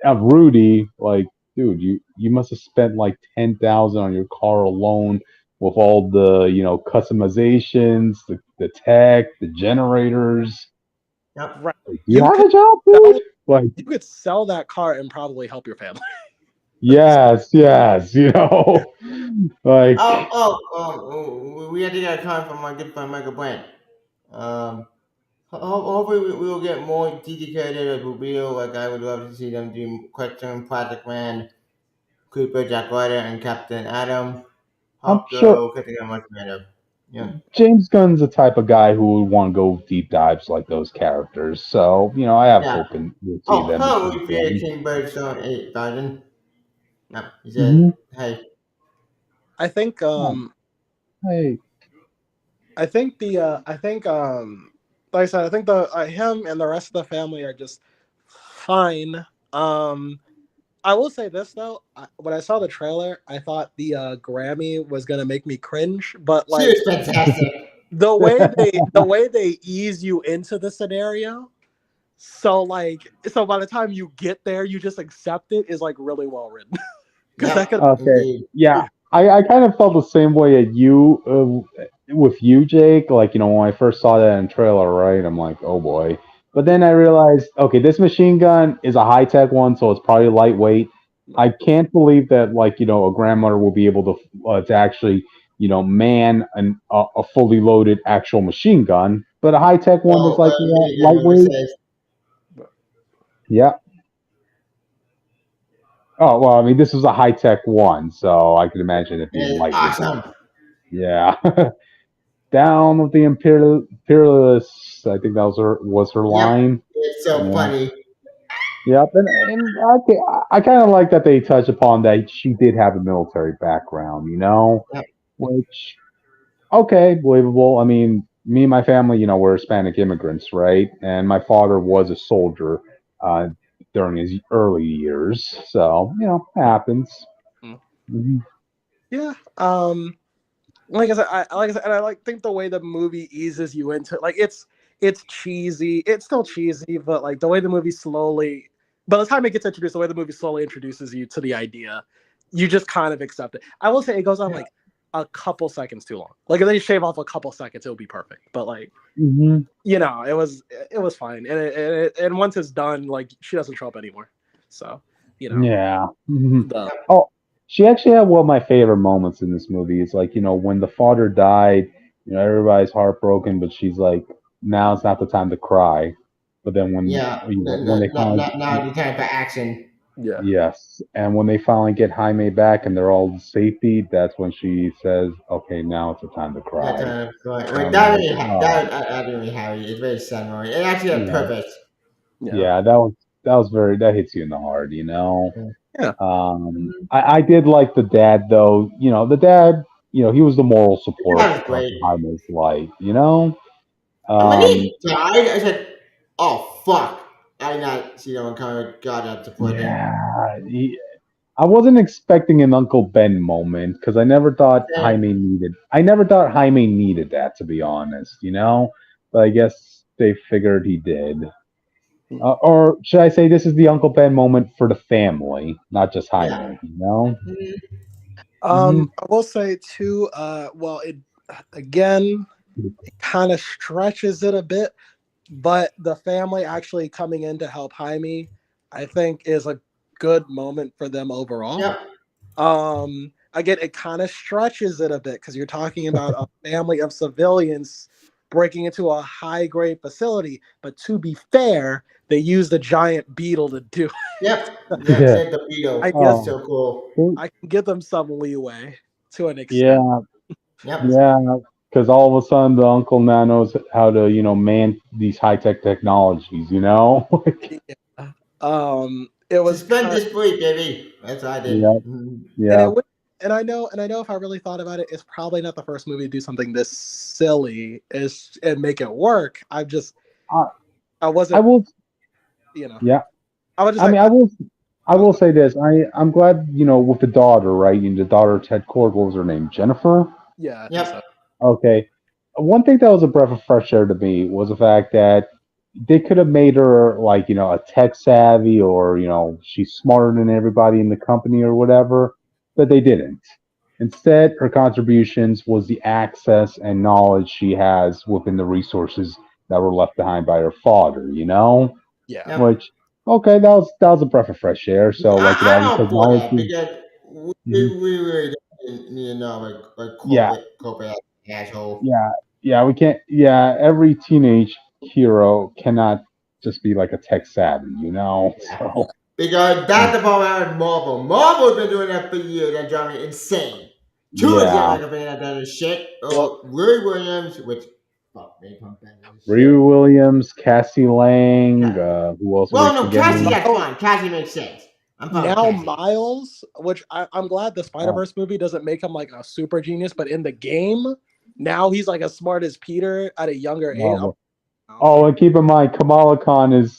Rudy, like, dude, you must have spent like 10,000 on your car alone with all the customizations, the tech, the generators. yep. right. Like, do you You have could a job, dude? sell Like, you could sell that car and probably help your family. yes, yes, like, We had to get a comment from my good friend Michael Brand. Um, hopefully we will get more dedicated as reveal. Like I would love to see them do Question, Project Man, Cooper, Jack Ryder, and Captain Adam. I'm Hope sure the getting a much better. Yeah. James Gunn's the type of guy who would want to go deep dives like those characters. So, I have Yeah. hope in we'll see Oh, them hello, between we fear films. King Birdstone 8000. No, he said, Mm-hmm. hey, I think Oh, hey, I think like I said, I think the him and the rest of the family are just fine. I will say this though, when I saw the trailer, I thought the Grammy was gonna make me cringe, but she was like fantastic. the way they ease you into the scenario, so by the time you get there, you just accept it is like really well written because that Yep, could okay, indeed. yeah, I kind of felt the same way at with you, Jake. Like, when I first saw that in trailer, right? I'm like, oh boy. But then I realized, okay, this machine gun is a high tech one, so it's probably lightweight. I can't believe that, like, a grandmother will be able to actually, man a fully loaded actual machine gun. But a high tech one that's Oh, like the movie lightweight, says, yeah. Oh well, I mean, this was a high tech one, so I could imagine it being it's lightweight. awesome. Yeah. Down with the imperialists. I think that was her Yep, line. it's so Yeah. funny. Yep. And I kind of like that they touch upon that she did have a military background. Yep. Which okay, believable. I mean, me and my family, we're Hispanic immigrants, right? And my father was a soldier uh, during his early years, so happens. Mhm. yeah. Like I said, and I think the way the movie eases you into it, like it's cheesy. It's still cheesy, but like the way the movie slowly, by the time it gets introduced, the way the movie slowly introduces you to the idea, you just kind of accept it. I will say it goes on like a couple seconds too long. Like if they shave off a couple seconds, it would be perfect. But like Mhm. it was fine, and once it's done, like she doesn't show up anymore. So Yeah. Mhm. the Oh, she actually had one of my favorite moments in this movie. It's like, when the father died, everybody's heartbroken, but she's like, now it's not the time to cry. But then Yeah, when they finally now the time for action. Yeah. yes, and when they finally get Jaime back and they're all in safety, that's when she says, "Okay, now it's the time to That cry." time, right? And Right. I'm like, "Oh, That really Harry. It's very sad moment. It actually had yeah, purpose. Yeah. yeah." That was very that hits you in the heart, you know. Yeah. Yeah. I did like the dad though. You know, the dad. You know, he was the moral support That was of great. Jaime's life. You know, And when um, he died, I said, "Oh fuck!" I did not see that one coming. God, that's disappointing. yeah, I wasn't expecting an Uncle Ben moment because Okay. I never thought Jaime needed that, to be honest, you know. But I guess they figured he did, or should I say, this is the Uncle Ben moment for the family, not just Yeah. Jaime, you know. Mhm. Hmm. I will say too. Well, it again kind of stretches it a bit, but the family actually coming in to help Jaime, I think, is a good moment for them overall. Yep. Again, it kind of stretches it a bit because you're talking about a family of civilians breaking into a high grade facility. But to be fair, they used a giant beetle to do it. Yep. Yep. Yeah. The I beetle. guess That's Oh. so cool. Well, I can give them some leeway to an extent. yeah. Yep. Yeah. Because all of a sudden the uncle now knows how to, man these high tech technologies. You know. Yeah. It was Suspend kind, disbelief, baby. That's what I did. Yeah. Mhm. and Yeah. it would, and I know if I really thought about it, it's probably not the first movie to do something this silly is and make it work. I, I I wasn't, will. you know, Yeah. I was just I like, mean, I will say this. I'm glad, with the daughter, right? And the daughter of Ted Cord, what was her name? Jennifer. yeah, I think so. Yep. Okay. One thing that was a breath of fresh air to me was the fact that they could have made her like, a tech savvy, or, she's smarter than everybody in the company or whatever, but they didn't. Instead, her contributions was the access and knowledge she has within the resources that were left behind by her father, Yeah, Yep. which, okay, that was a breath of fresh air. So, like, I'm the all for that technology. because Mhm. we really don't need to know like Yeah, corporate asshole. yeah, yeah. We can't. Yeah, every teenage hero cannot just be like a tech savvy, you know. Yeah. yeah, So, Because that's the problem with Marvel. Marvel's been doing that for years and driving me insane. Two of them yeah, like a fan that does shit. well, Roy Williams, which fuck me, punk that Riri shit. Williams, Cassie Lang. Yeah. Who else am I Well, no, Cassie, forgetting? that's now, fine. Cassie makes sense. I'm fine with now Cassie. Miles, which I'm glad the Spider Uh, Verse movie doesn't make him like a super genius, but in the game, now he's like as smart as Peter at a younger age. oh, Oh, oh, and keep in mind, Kamala Khan is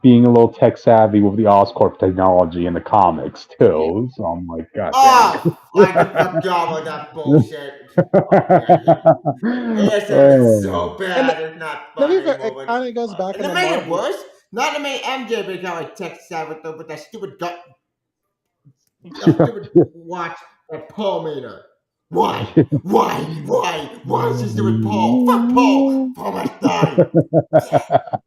being a little tech savvy with the Oscorp technology in the comics yeah, too. So I'm like, God dang. Oh, I could fuck off with that bullshit. Fuck that. It's Oh. so and bad. It's not to fun be fair, it anymore. But kind of goes fuck. back And in to the make it Marvel. worse, not to make MJ become a tech savvy though, but that stupid Yeah. stupid watch that Paul made her. Why? Why? Why? Why is she stupid Paul? Fuck Paul. Paul must die. Shit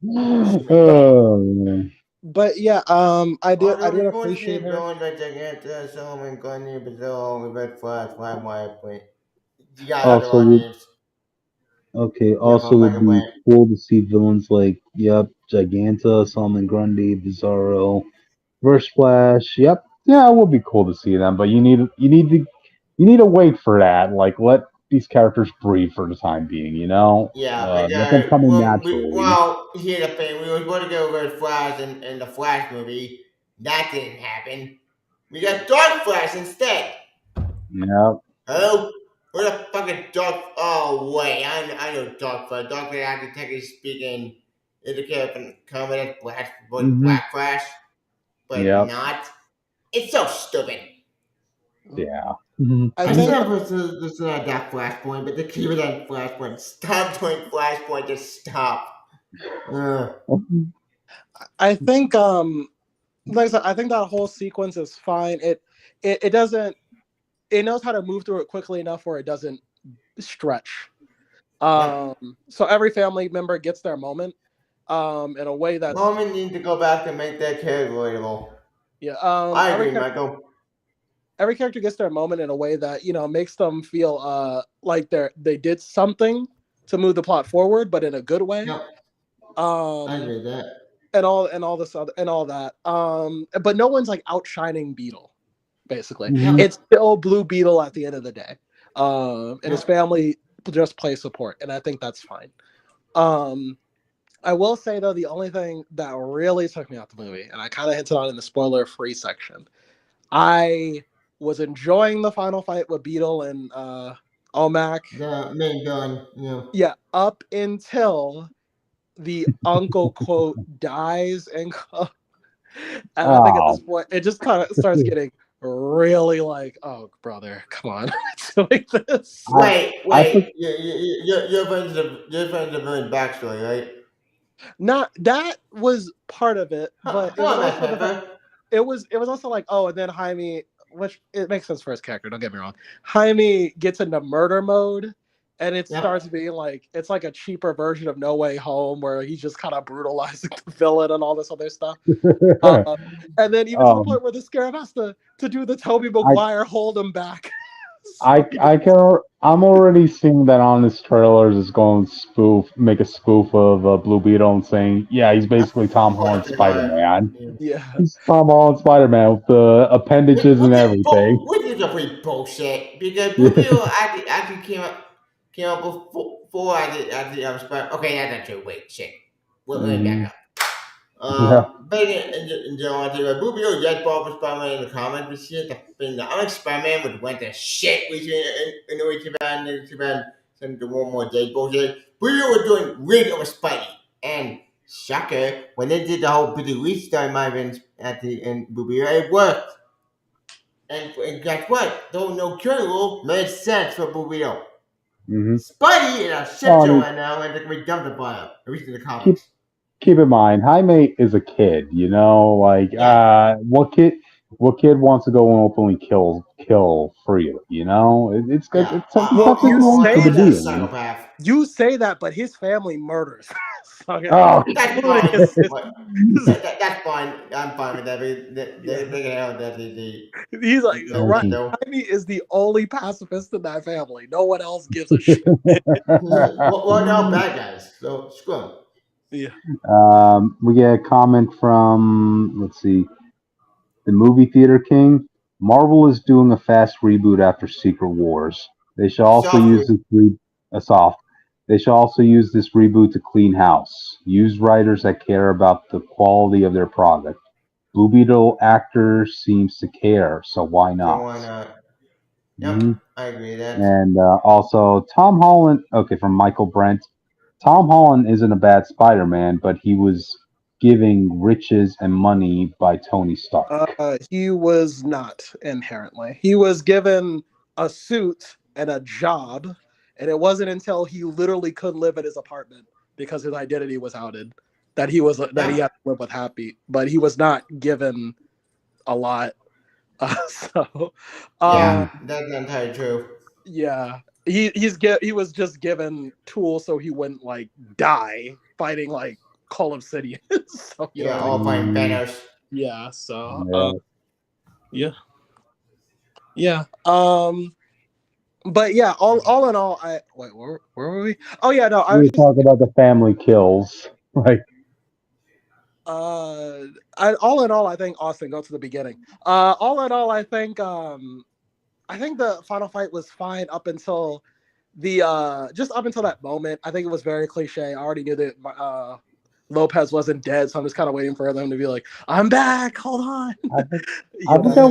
in my head. Oh, man. But yeah, I Although did before she appreciate keep her. going, but they get to some and going to Brazil, we red flash, fly my point. You got other Also, odd names. okay. Yeah, for Also, would Michael be Plant. cool to see villains like, yep, Giganta, Solomon Grundy, Bizarro, Verse Flash. Yep, yeah, it would be cool to see them. But you need to wait for that. Like, let these characters breathe for the time being. Yeah, Let them because come in naturally. here's the thing. We was going to go Red Flash in the Flash movie. That didn't happen. We got Dark Flash instead. Yep. Hello? Who the fucking Dark? Oh wait, I know Dark Flash. Dark Flash, actually technically speaking, is the character coming as Hmm. Black Flash, but Yep. not. It's so stupid. Yeah. Hmm. I I think still put this at that Flashpoint, but they keep it at Flashpoint. Stop doing Flashpoint. Just stop. Ugh. I think like I said, I think that whole sequence is fine. It doesn't it knows how to move through it quickly enough where it doesn't stretch. Yep. So every family member gets their moment in a way that's Moment need to go back and make that character relatable. yeah I agree, Michael. every character gets their moment in a way that makes them feel like they did something to move the plot forward, but in a good way. Yep. I Um, agree with that. and all this other and all that. But no one's like outshining Beetle. Basically, Mhm. it's still Blue Beetle at the end of the day. And his Yep. family just play support, and I think that's fine. Um, I will say though, the only thing that really took me out the movie, and I kind of hinted on in the spoiler-free section, I was enjoying the final fight with Beetle and Omac. The main villain, Yeah, up until the uncle quote dies and and I think at this Oh, point it just kind of starts getting really like, oh brother, come on, doing this. I I Wait. think You're referring to the villain backstory, right? Not that was part of it, but it Come was on, Matt also the fact Pepper. it was also like, oh, and then Jaime, which it makes sense for his character, don't get me wrong. Jaime gets into murder mode, and it Yep. starts being like it's like a cheaper version of No Way Home, where he's just kind of brutalizing the villain and all this other stuff. Uh, and then even to the um point where the Scarab has to do the Toby I Maguire hold him back. I So I can I'm already seeing that on his trailers is going make a spoof of Blue Beetle and saying, yeah, he's basically Tom What Holland the Spider hell? Man. Yeah. yeah, He's Tom Holland Spider Man with the appendages and everything. Which is complete bullshit because Blue Yeah. Beetle actually came up before I Spider. Okay, that's not true. Wait, shit. Let me back Hmm. up. Yeah. Back in John, Blue Beetle just brought up Spider-Man in the comics, but shit, the other Spider-Man would went to shit, which in the way too bad, some the one more day bullshit. Blue Beetle was doing rid of a Spidey, and shocker, when they did the whole Billy restart migrants at the end, Blue Beetle, it worked. And guess what? Though no cure rule made sense for Blue Beetle. Hmm. Spidey is a shit Well, I show mean, right now, and they're gonna be dumped by him, at least in the keep comics. keep in mind, Jaime is a kid. You know, like Yeah. what kid wants to go and openly kill freely? You know, it's good. Yeah, It's well, something you he wants to say unless that he's a do. psychopath. you say that, but his family murders. So, Oh, That's including fine. his What? his That's fine. I'm fine with that. yeah. They can have that. He's like right. okay. Nintendo. Jaime is the only pacifist in that family. No one else gives a shit. Well, they're all bad guys, so screw 'em. Yeah. We get a comment from, let's see, the movie theater king. Marvel is doing a fast reboot after Secret Wars. They should also Soft. use a soft. They should also use this reboot to clean house. Use writers that care about the quality of their product. Blue Beetle actor seems to care, so why So not? why not? Yep, Hmm. I agree with that. And also Tom Holland. Okay, from Michael Brent. Tom Holland isn't a bad Spider-Man, but he was giving riches and money by Tony Stark. He was not inherently. He was given a suit and a job, and it wasn't until he literally couldn't live at his apartment because his identity was outed that he Yep. had to live with Happy. But he was not given a lot. So, Yeah, um, Mhm. that's not entirely true. yeah, he was just given tools so he wouldn't like die fighting like Call of City. So you know Yeah, what I mean? all fine Mm, Thanos. Yeah. So, yeah. yeah, yeah. But yeah, all in all, I wait. Where were we? Oh yeah, no, I We was were just talking about the family kills. Like, uh, all in all, I think Austin. Go to the beginning. All in all, I think the final fight was fine up until the just up until that moment. I think it was very cliche. I already knew that Lopez wasn't dead, so I'm just kind of waiting for them to be like, "I'm back. Hold on." I, for- I You know, forgot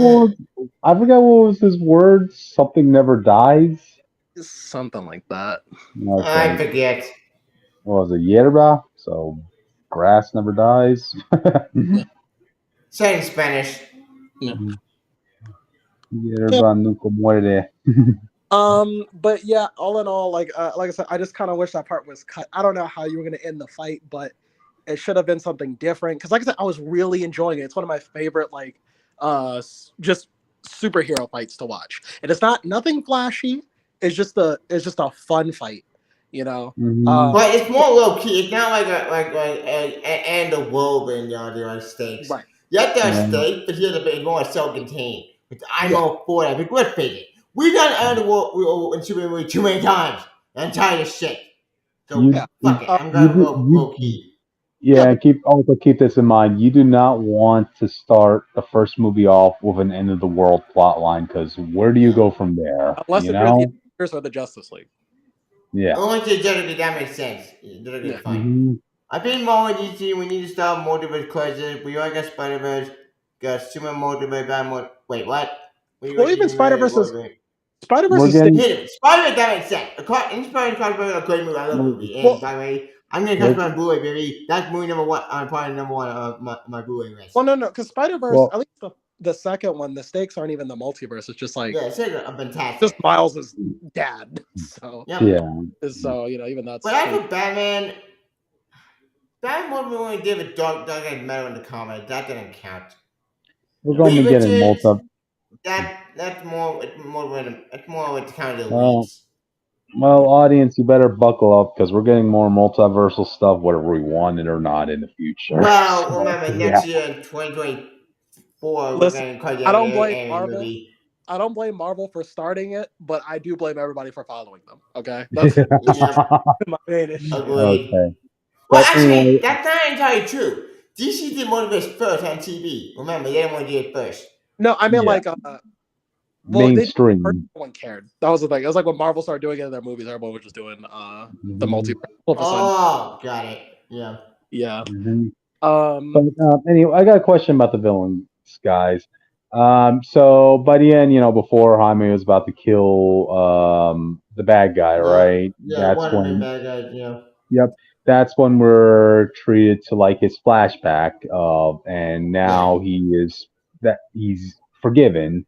I forgot what was his words. Something never dies. something like that. I Okay, forget. what was it? Yerba. So grass never dies. Yeah, Say in Spanish. yeah. Yeah. Yerba nunca muere. But yeah, all in all, like I said, I just kind of wish that part was cut. I don't know how you were gonna end the fight, but it should have been something different. Because like I said, I was really enjoying it. It's one of my favorite just superhero fights to watch. And it's not nothing flashy. It's just a fun fight, you know. Hmm. But it's more low key. It's not like and the world in the stakes. Right. You have to have Yeah. stakes, but here's a bit more self-contained. I'm Yeah. all for that. But let's face it, we done and the world in Superman movie too many times. I'm tired of shit. So Yeah. fuck it. I'm you gonna do, go low you key. Yeah, yeah, but keep this in mind. You do not want to start the first movie off with an end of the world plot line because where do you Yeah. go from there? unless You if you're the know? Avengers or the Justice League. Yeah. Only to Jericho, that makes sense. Jericho Yeah. is fine. Hmm. I think Marvel DC, we need to stop multiverse crisis. We already got Spider Verse, got Super Multiverse, Batman. Wait, what? We Well, wish even you Spider made Verse Wolverine. is We're staying. getting Hit him. Spider Man, that makes sense. Inspired Spider Man, a great movie. I love the we're, movie. And Well, by the way, I'm gonna catch we're my Blu-ray, baby. That's movie number one. Probably number one on my Blu-ray list. no, because Spider Verse, well, at least the second one, the stakes aren't even the multiverse. It's just like Yeah, it's a just fantastic. Miles' dad. Yep. yeah. Even But that's I pretty. for Batman, Batman movie only did with Dark Knight Metal in the comic. That didn't count. We're Yeah. going to Reed be getting Richards, multi. that's more. It's more with kind of the Well, elites. audience, you better buckle up because we're getting more multiversal stuff, whether we want it or not, in the future. Well, So, remember yeah. next year in 2024, we're Listen, getting quite I the don't blame anime Marvel. movie. I don't blame Marvel for starting it, but I do blame everybody for following them. Okay, that's Yep, my main issue. agreed. Okay. Well, But actually, anyway, that's not entirely true. DC did one of this first on TV. Remember, they didn't want to do it first. No, I mean yeah, like, well, they did it first, mainstream. no one cared. That was the thing. It was like when Marvel started doing it in their movies, everyone was just doing the multiverse. Hmm. All of a sudden, Oh, got it. Yeah. yeah. Hmm. But Um, anyway, I got a question about the villains, guys. So by the end, before Jaime was about to kill the bad guy, Yeah. right? Yeah, That's one of the when, bad guys, yep, that's when we're treated to like his flashback of, and Yeah. now he's forgiven.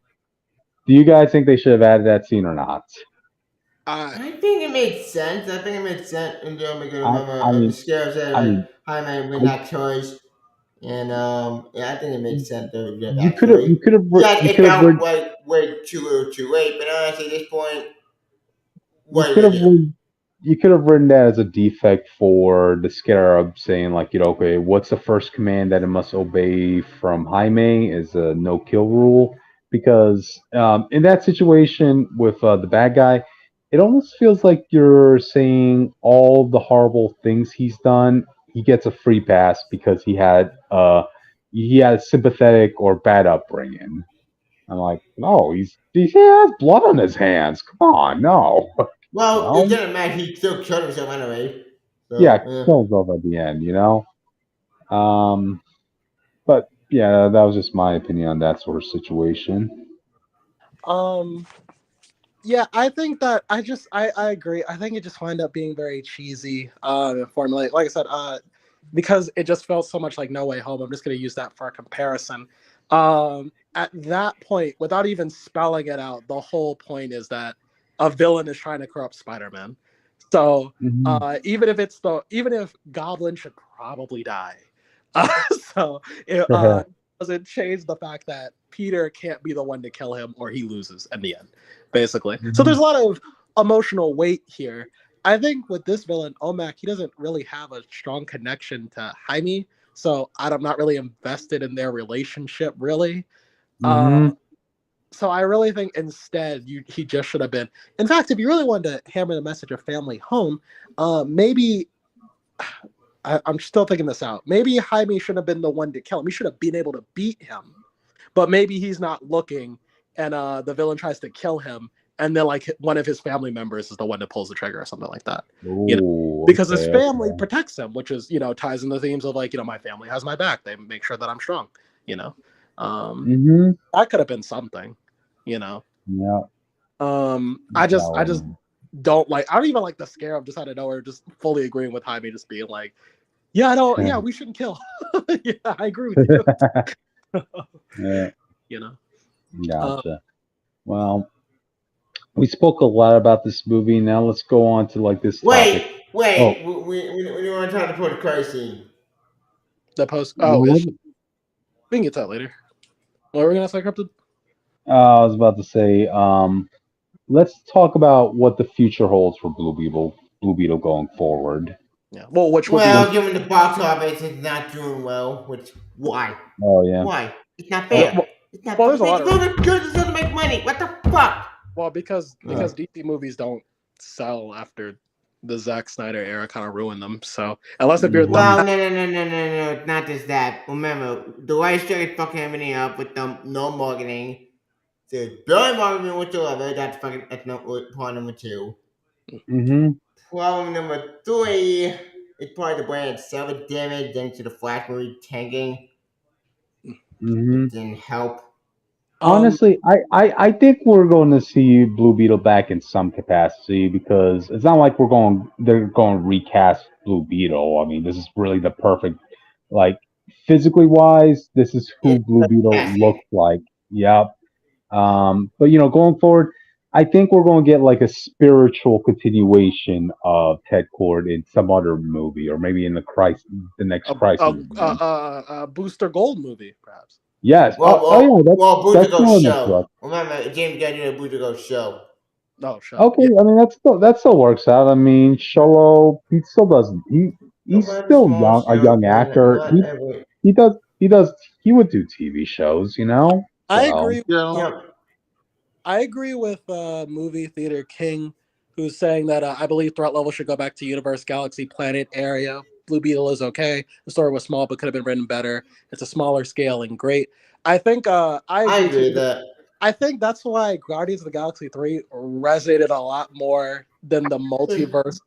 Do you guys think they should have added that scene or not? I I think it made sense. I think it made sense. And they'll make it I, remember I the mean, scares that I like mean, hi man with I, that choice. And yeah, I think it made sense to do you that could have, story. Yes, you it could have, felt way too little too late, but honestly at this point, you what are you could gonna have do? you could have written that as a defect for the Scarab, saying like, okay, what's the first command that it must obey from Jaime is a no kill rule. Because in that situation with the bad guy, it almost feels like you're saying all the horrible things he's done. He gets a free pass because he had sympathetic or bad upbringing. I'm like, no, he has blood on his hands. Come on, no. Well, it Well, didn't matter, he still killed himself anyway. yeah, So kills off at the end. Um, but yeah, that was just my opinion on that sort of situation. um yeah, I think that I agree. I think it just wound up being very cheesy, formulate. Like I said, because it just felt so much like No Way Home. I'm just gonna use that for a comparison. At that point, without even spelling it out, the whole point is that a villain is trying to corrupt Spider-Man. So Hmm. even if Goblin should probably die, so it doesn't change the fact that Peter can't be the one to kill him or he loses in the end, basically. So there's a lot of emotional weight here. I think with this villain, Omak, he doesn't really have a strong connection to Jaime, so I'm not really invested in their relationship, really. Uh, Hmm. so I really think instead he just should have been. In fact, if you really wanted to hammer the message of family home, maybe I'm still thinking this out. Maybe Jaime should have been the one to kill him. He should have been able to beat him, but maybe he's not looking, and the villain tries to kill him, and then like one of his family members is the one that pulls the trigger or something like that. You know, Oh, because his okay, family okay. protects him, which is ties in the themes of like my family has my back. They make sure that I'm strong. You know, um, Hmm. that could have been something. You know, Yeah, I just no. don't like. I don't even like the scare of just out of nowhere, just fully agreeing with Jaime, just being like, yeah, I don't. Yeah, we shouldn't kill. Yeah, I agree with you. Yeah, you know. Um, gotcha. Well, we spoke a lot about this movie. Now let's go on to like this topic. Oh, we want to talk about the credit scene. the post. Oh, well, we can get to that later. What were we gonna say, Cryptid? I was about to say, let's talk about what the future holds for Blue Beetle going forward. Yeah. Well, which would be the Well, given the box office is not doing well, which why? Oh yeah. Why? It's not well, fair. well, It's not well, fucking there's a fair. lot The of reasons. movie doesn't make money. What the fuck? Well, because Ugh. DC movies don't sell after the Zack Snyder era kind of ruined them. So unless if you're that, Well, no, not just that. Remember, the white started fucking everything up with no marketing. There's barely marketing whatsoever. That's not point number two. Mm-hmm. Problem number three is part of the brand itself is damaged thanks to the Flash movie tanking. Mm-hmm. It didn't help. um, Honestly, I think we're going to see Blue Beetle back in some capacity because it's not like they're going to recast Blue Beetle. I mean, this is really the perfect, like, physically wise, this is who It's Blue Beetle fantastic. looks like. Yep. But going forward, I think we're going to get like a spiritual continuation of Ted Cord in some other movie, or maybe in the next a, Crisis a, a, movie. a Booster Gold movie, perhaps. Yes. Well, Yeah. That's Bootico more than show. correct. Remember, James Gunn did a Bootico show. Oh, shut. Okay, Yeah, I mean that still works out. I mean, Sholo, he still doesn't. He's Nobody have a still small young, a show, young but actor. not every. He would do TV shows, I So agree. Yeah. Yep. I agree with movie theater king, who's saying that I believe threat level should go back to universe, galaxy, planet area. Blue Beetle is okay. The story was small, but could have been written better. It's a smaller scale and great. I think I I agree agree too. with that. I think that's why Guardians of the Galaxy 3 resonated a lot more than the multiverse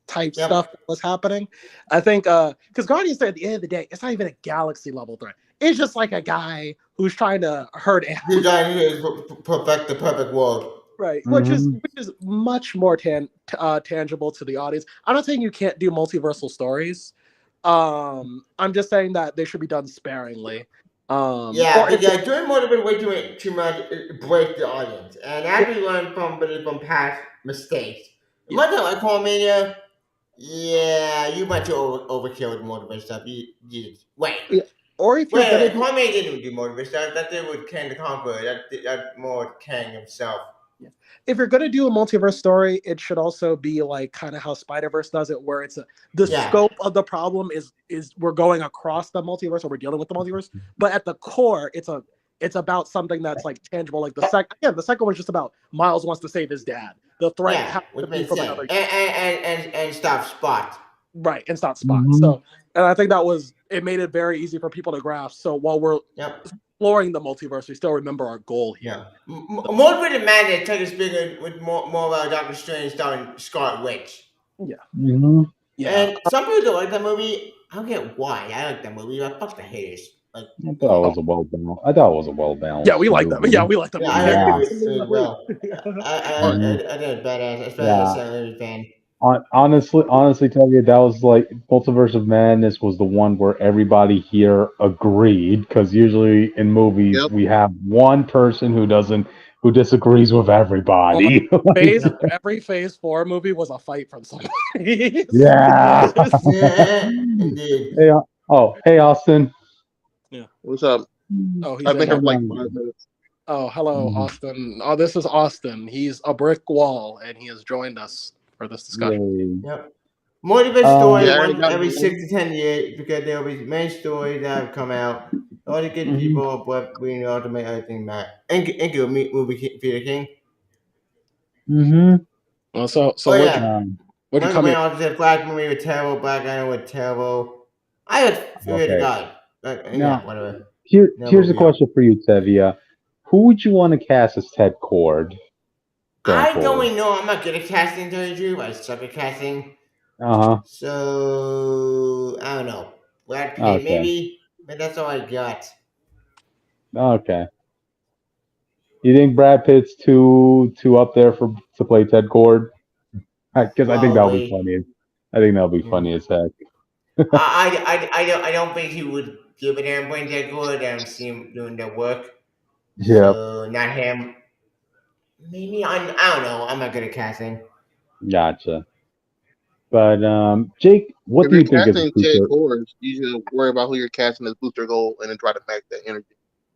type Yep. stuff that was happening. I think because Guardians at the end of the day, it's not even a galaxy level threat. It's just like a guy who's trying to hurt The guy who is perfect the perfect world. right, hmm which is much more tangible to the audience. I'm not saying you can't do multiversal stories. I'm just saying that they should be done sparingly. Yeah, Or if because doing more than way too much it breaks the audience, and as it, we learned from past mistakes, yeah, much like Quantumania, yeah, you might have overkill with motivation stuff. You wait, yeah. Or if you're gonna do Quantumania didn't do motivation stuff. That did with Kang the Conqueror. That more Kang himself. yeah. If you're gonna do a multiverse story, it should also be like kind of how Spider Verse does it, where the Yeah, scope of the problem is we're going across the multiverse or we're dealing with the multiverse, but at the core, it's about something that's like tangible. Like the second one's just about Miles wants to save his dad. The threat yeah, has to which be makes from sense, another and stop Spot. right, and it's not Spot. hmm So, and I think it made it very easy for people to grasp. So while we're Yep. exploring the multiverse, we still remember our goal here. Yeah. Motivated Madness took us bigger with more about Doctor Strange starring Scarlet Witch. Yeah, hmm yeah. And some people don't like that movie. I don't get why. I like that movie. But fuck the haters. Like, I you thought it know. was a well balanced. I thought it was a well Yeah, balanced we like that. Yeah, movie. we like the Yeah, movie. I like the Yeah. movie as well. All right. hmm I did a badass, especially as Yeah. a Sam Raimi fan. Honestly, tell you that was like Multiverse of Madness was the one where everybody here agreed because usually in movies Yep. we have one person who disagrees with Well, like, everybody. Like, Yep. every Phase 4 movie was a fight from somebody. yeah. Yeah, indeed. Hey, hey, Austin. Yeah. What's up? Oh, he's I've in been here now. for like 5 minutes. Oh, hello, Mhm. Austin. Oh, this is Austin. He's a brick wall, and he has joined us for this discussion. Yay. Yep. Motivated story Yeah, I Um, already one got every mine. 6 to 10 years because there'll be many stories that have come out. All the good mhm, people, but we know to make everything matter. Thank you, Peter King. mhm. Well, so Oh yeah, Um, what'd you Michael come Bay here? also said Flash movie was terrible, Black Adam was terrible. I just fear to okay. God. Yeah, Now, whatever. Never here's a will. question for you, Tevia. Who would you want to cast as Ted Cord going I don't forward? really know. I'm not good at casting, to tell you the truth. I suck at casting. Uh So I don't know. Brad huh. Pitt, Okay. maybe, but that's all I got. Okay. You think Brad Pitt's too up there for to play Ted Cord? Because I think that'll be Probably. funny. I think that'll be Yeah. funny as heck. I don't think he would give it him when they're good. I don't see him doing the work. Yep. So not him. Maybe I don't know. I'm not good at casting. Gotcha. But Jake, what If do you're you think is the casting Ted future? Kors, you should worry about who you're casting as Booster Gold and then try to match that energy.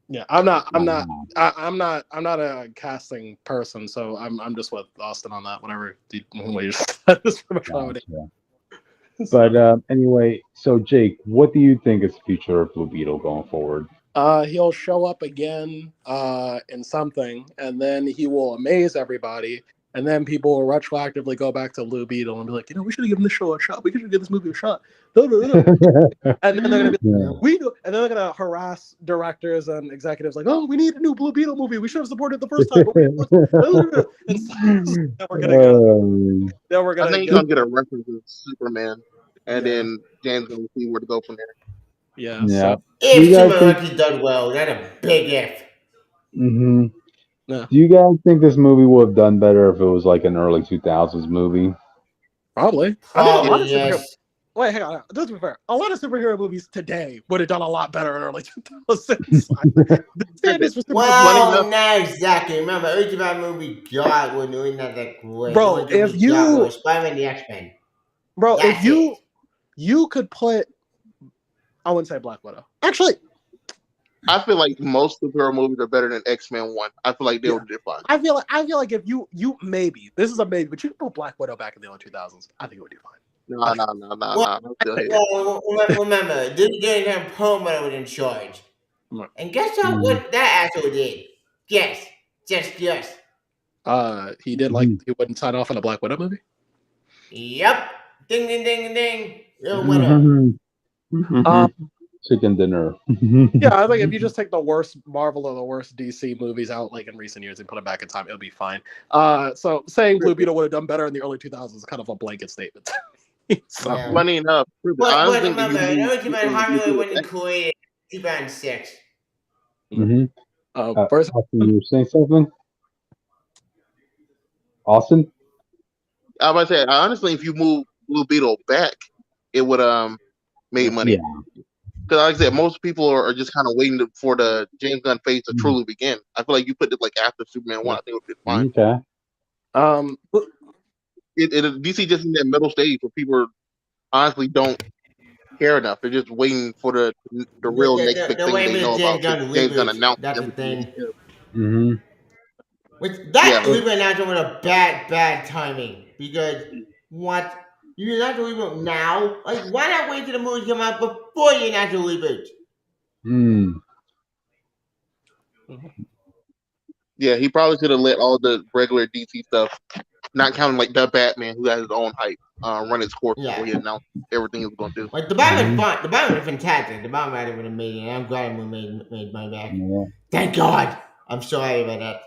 Yeah, I'm not. I'm not. Uh, I'm not. I'm not a casting person, so I'm just with Austin on that. Whatever what you just said is pretty much what I would gotcha. do. But So, anyway, so Jake, what do you think is the future of Blue Beetle going forward? he'll show up again in something, and then he will amaze everybody. and then people will retroactively go back to Blue Beetle and be like, we should have given this show a shot. We should have given this movie a shot. No, no, no. And then they're gonna be like, we do, and then they're gonna harass directors and executives like, oh, we need a new Blue Beetle movie. We should have supported it the first time. And so, then we're gonna go. Then we're I gonna think you're gonna get a reference to Superman, and then Dan's gonna see where to go from there. Yeah. Yeah. So, If Superman actually done well, that's a big if. Mm-hmm. yeah, Do you guys think this movie would have done better if it was like an early 2000s movie? probably. I think a lot Probably of superhero. yes. Wait, hang on. Just to be fair, a lot of superhero movies today would have done a lot better in early 2000s. The standards for superhero Well, not exactly. Remember, every time movie got was doing that great. Bro, if you Spider-Man the X-Men. Bro, That's if you could put, I wouldn't say Black Widow. Actually, I feel like most superhero movies are better than X-Men 1. I feel like they were fine. I feel like if you maybe, this is a maybe, but you could put Black Widow back in the early 2000s, I think it would do fine. No. I'm still here. Well, remember, this didn't have Perlman was in charge. And guess what that asshole did? Yes. Just yes. He did he wouldn't sign off on a Black Widow movie? Yep. Ding, ding, ding, ding. Real winner. Chicken dinner. Yeah, I think if you just take the worst Marvel or the worst DC movies out like in recent years and put them back in time, it'll be fine. So saying Blue Beetle would have done better in the early 2000s is kind of a blanket statement. So, funny enough, but remember, Hollywood wasn't created in 2006. First, Austin, you were saying something? Austin? I was about to say, honestly, if you move Blue Beetle back, it would made money. Because like I said, most people are just kind of waiting for the James Gunn phase to truly begin. I feel like you put it like after Superman 1, I think it would be fine. Okay. DC just in that middle stage where people honestly don't care enough. They're just waiting for the real next big thing they know about. James Gunn announced everything. Which that reboot announcement was a bad timing because what you announce a reboot now? Like, why not wait till the movie come out before you announce a reboot? Yeah, he probably should have let all the regular DC stuff, not counting like the Batman who has his own hype, run its course before he announced everything he was going to do. Like the Batman, the Batman was fantastic. The Batman would have made it. I'm glad we made money back. Yeah. Thank God. I'm sorry about that.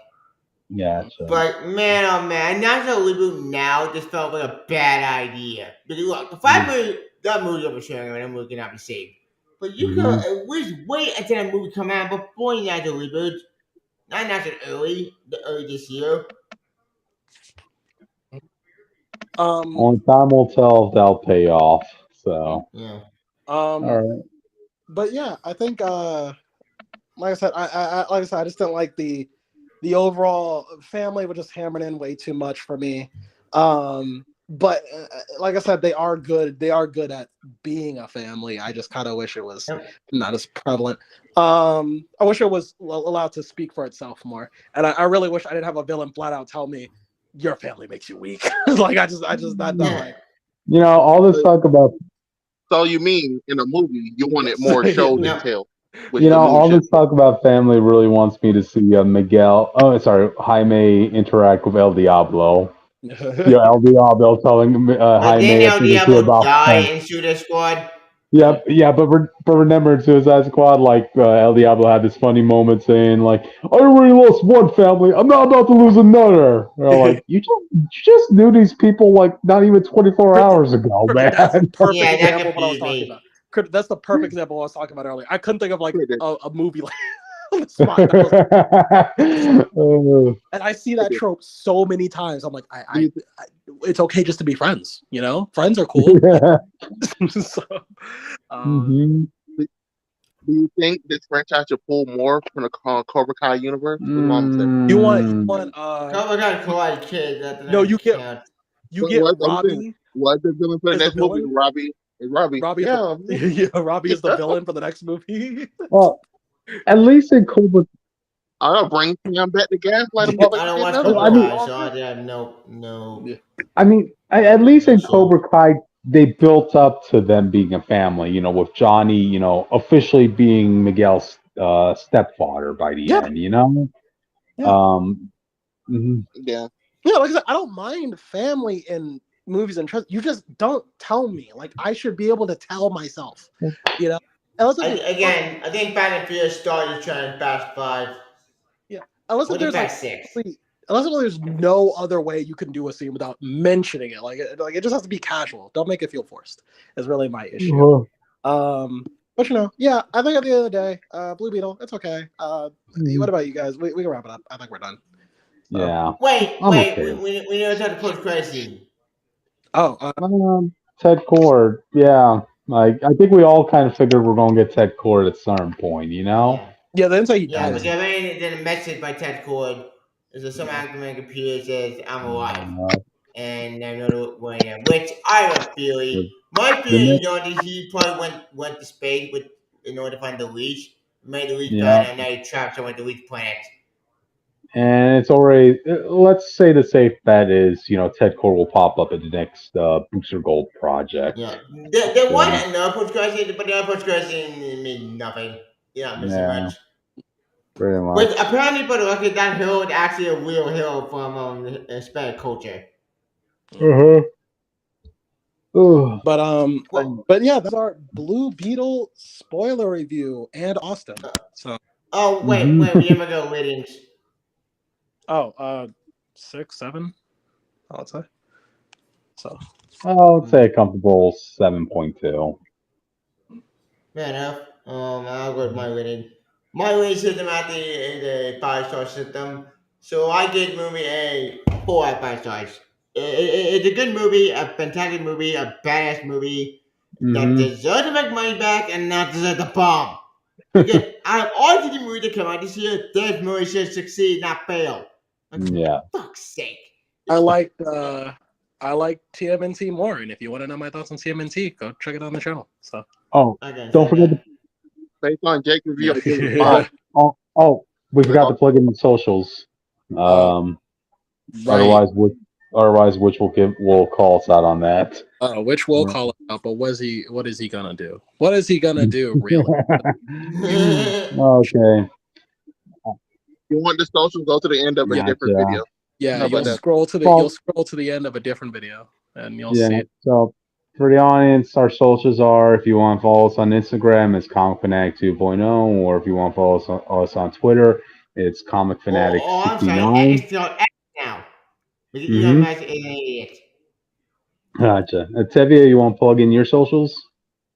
Yeah, sure. But man, oh man, announcing a reboot now just felt like a bad idea. Because look, the 5 million that movie over sharing and that movie cannot be saved. But you could at least wait until that movie come out before you announce a reboot. Not announce it early this year. Only time will tell if that'll pay off. So yeah. All right. But yeah, I think like I said, I just didn't like the overall family was just hammering in way too much for me. But like I said, they are good. They are good at being a family. I just kind of wish it was not as prevalent. I wish it was allowed to speak for itself more. And I really wish I didn't have a villain flat out tell me your family makes you weak. Like I just not like. You know, all this talk about. So you mean in a movie you wanted more show than tell? You know, all this talk about family really wants me to see Jaime interact with El Diablo. El Diablo telling Jaime then El Diablo die in Suicide Squad. Yep, yeah, but remember in Suicide Squad, like El Diablo had this funny moment saying, like, "I already lost one family. I'm not about to lose another." Like, you just knew these people like not even 24 hours ago, man. That's the perfect example of what I was talking about. That's the perfect example of what I was talking about earlier. I couldn't think of like a movie like on the spot. And I see that trope so many times. I'm like, I it's okay just to be friends. You know, friends are cool. So, do you think this franchise should pull more from the Cobra Kai universe? You want Cobra Kai kids. No, you get Robbie. What's the villain for the next movie? Robbie. Robbie is the villain for the next movie. Well, at least in Cobra, I'll bring him back to gaslight him. I don't watch Cobra Kai, so I have no. I mean, at least in Cobra Kai, they built up to them being a family. You know, with Johnny, you know, officially being Miguel's stepfather by the end. You know. Yeah. Yeah. Yeah, like I said, I don't mind family in movies and trust. You just don't tell me. Like I should be able to tell myself, you know. Unless if there's Again, I think Fast and Furious started trying Fast 5. yeah, unless if What did there's like Fast 6? unless if there's no other way you can do a scene without mentioning it. Like it just has to be casual. Don't make it feel forced. Is really my issue. But yeah, I think at the end of the day, Blue Beetle, it's okay. What about you guys? We can wrap it up. I think we're done. Yeah. Wait, I'm wait, okay. we never talked post credit scene. Oh, Ted Cord. Yeah. Like I think we all kind of figured we're gonna get Ted Cord at some point, you know? Yeah. yeah, they didn't say he Yeah, dies. because I mean, then a message by Ted Cord is that some academic computer says, I'm alive. And I know where I am. Which I have a theory. My The theory, next, he probably went to space in order to find the leash. Made the leash yeah. found out, now he trapped somewhere at the leash planet. And it's already. Let's say the safe bet is, Ted Cord will pop up at the next Booster Gold project. Yeah. There was So, another post credit scene, but the other post credit scene mean nothing. You're not missing yeah, much. pretty much. But apparently, for the record, that hill is actually a real hill from Hispanic culture. Uh-huh. Ugh. But yeah, that's our Blue Beetle spoiler review and Austin. So Oh, wait, Mhm. we never go ratings. 6, 7, I would say. So I'll say a comfortable 7.2. Fair enough. I'll go with my rating. My rating system at the is a 5-star system. So I give movie a 4 out of 5 stars. It's a good movie, a fantastic movie, a badass movie that Mm-hmm. deserves to make money back and not deserve to bomb. Again, out of all the movies that come out this year, this movie should succeed, not fail. Like, Yeah. for fuck's sake. I liked TMNT more, and if you want to know my thoughts on TMNT, go check it out on the channel. So Oh, I don't forget to. Based on Jake's review, I give it a yeah. 5. We Like, forgot to plug in the socials. Right. Otherwise, which will call us out on that. Which will call it out, but what is he gonna do? What is he gonna do, really? Okay. you want the social, go to the end of a different Gotcha. video. Yeah, How about that? scroll to the end of a different video, and you'll see it. So for the audience, our socials are, if you want to follow us on Instagram, it's Comic Fanatic 2.0, or if you want to follow us on Twitter, it's Comic Fanatic I'm sorry. 69. It's not X now. You Mm-hmm. guys are an idiot. Gotcha. Tevia, you want to plug in your socials?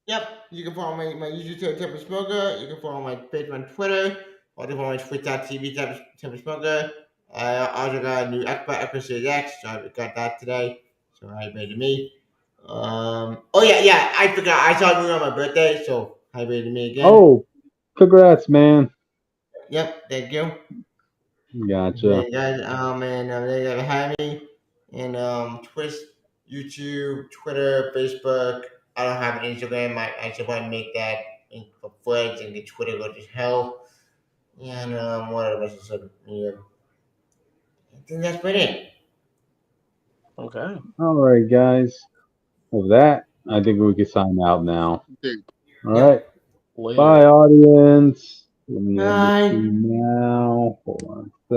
Yep. You can follow my YouTube Temper Smoker. You can follow my page on Twitter. Or you can follow my Twitch.tv Temper Smoker. I also got a new Xbox Series X, so I got that today. So happy birthday to me. Oh yeah, I forgot. I saw a movie on my birthday, so happy birthday to me again. Oh, congrats, man. Yep, thank you. Gotcha. Hey guys, and they gotta hire me. And Twitch, YouTube, Twitter, Facebook. I don't have an Instagram. I should probably make that for Flex and get Twitter go to hell. And what other social media? I think that's about it. Okay. All right, guys. With that, I think we can sign out now. Dude. All Yep. right. Later. Bye, audience. Let me end the Bye. stream now. Hold on.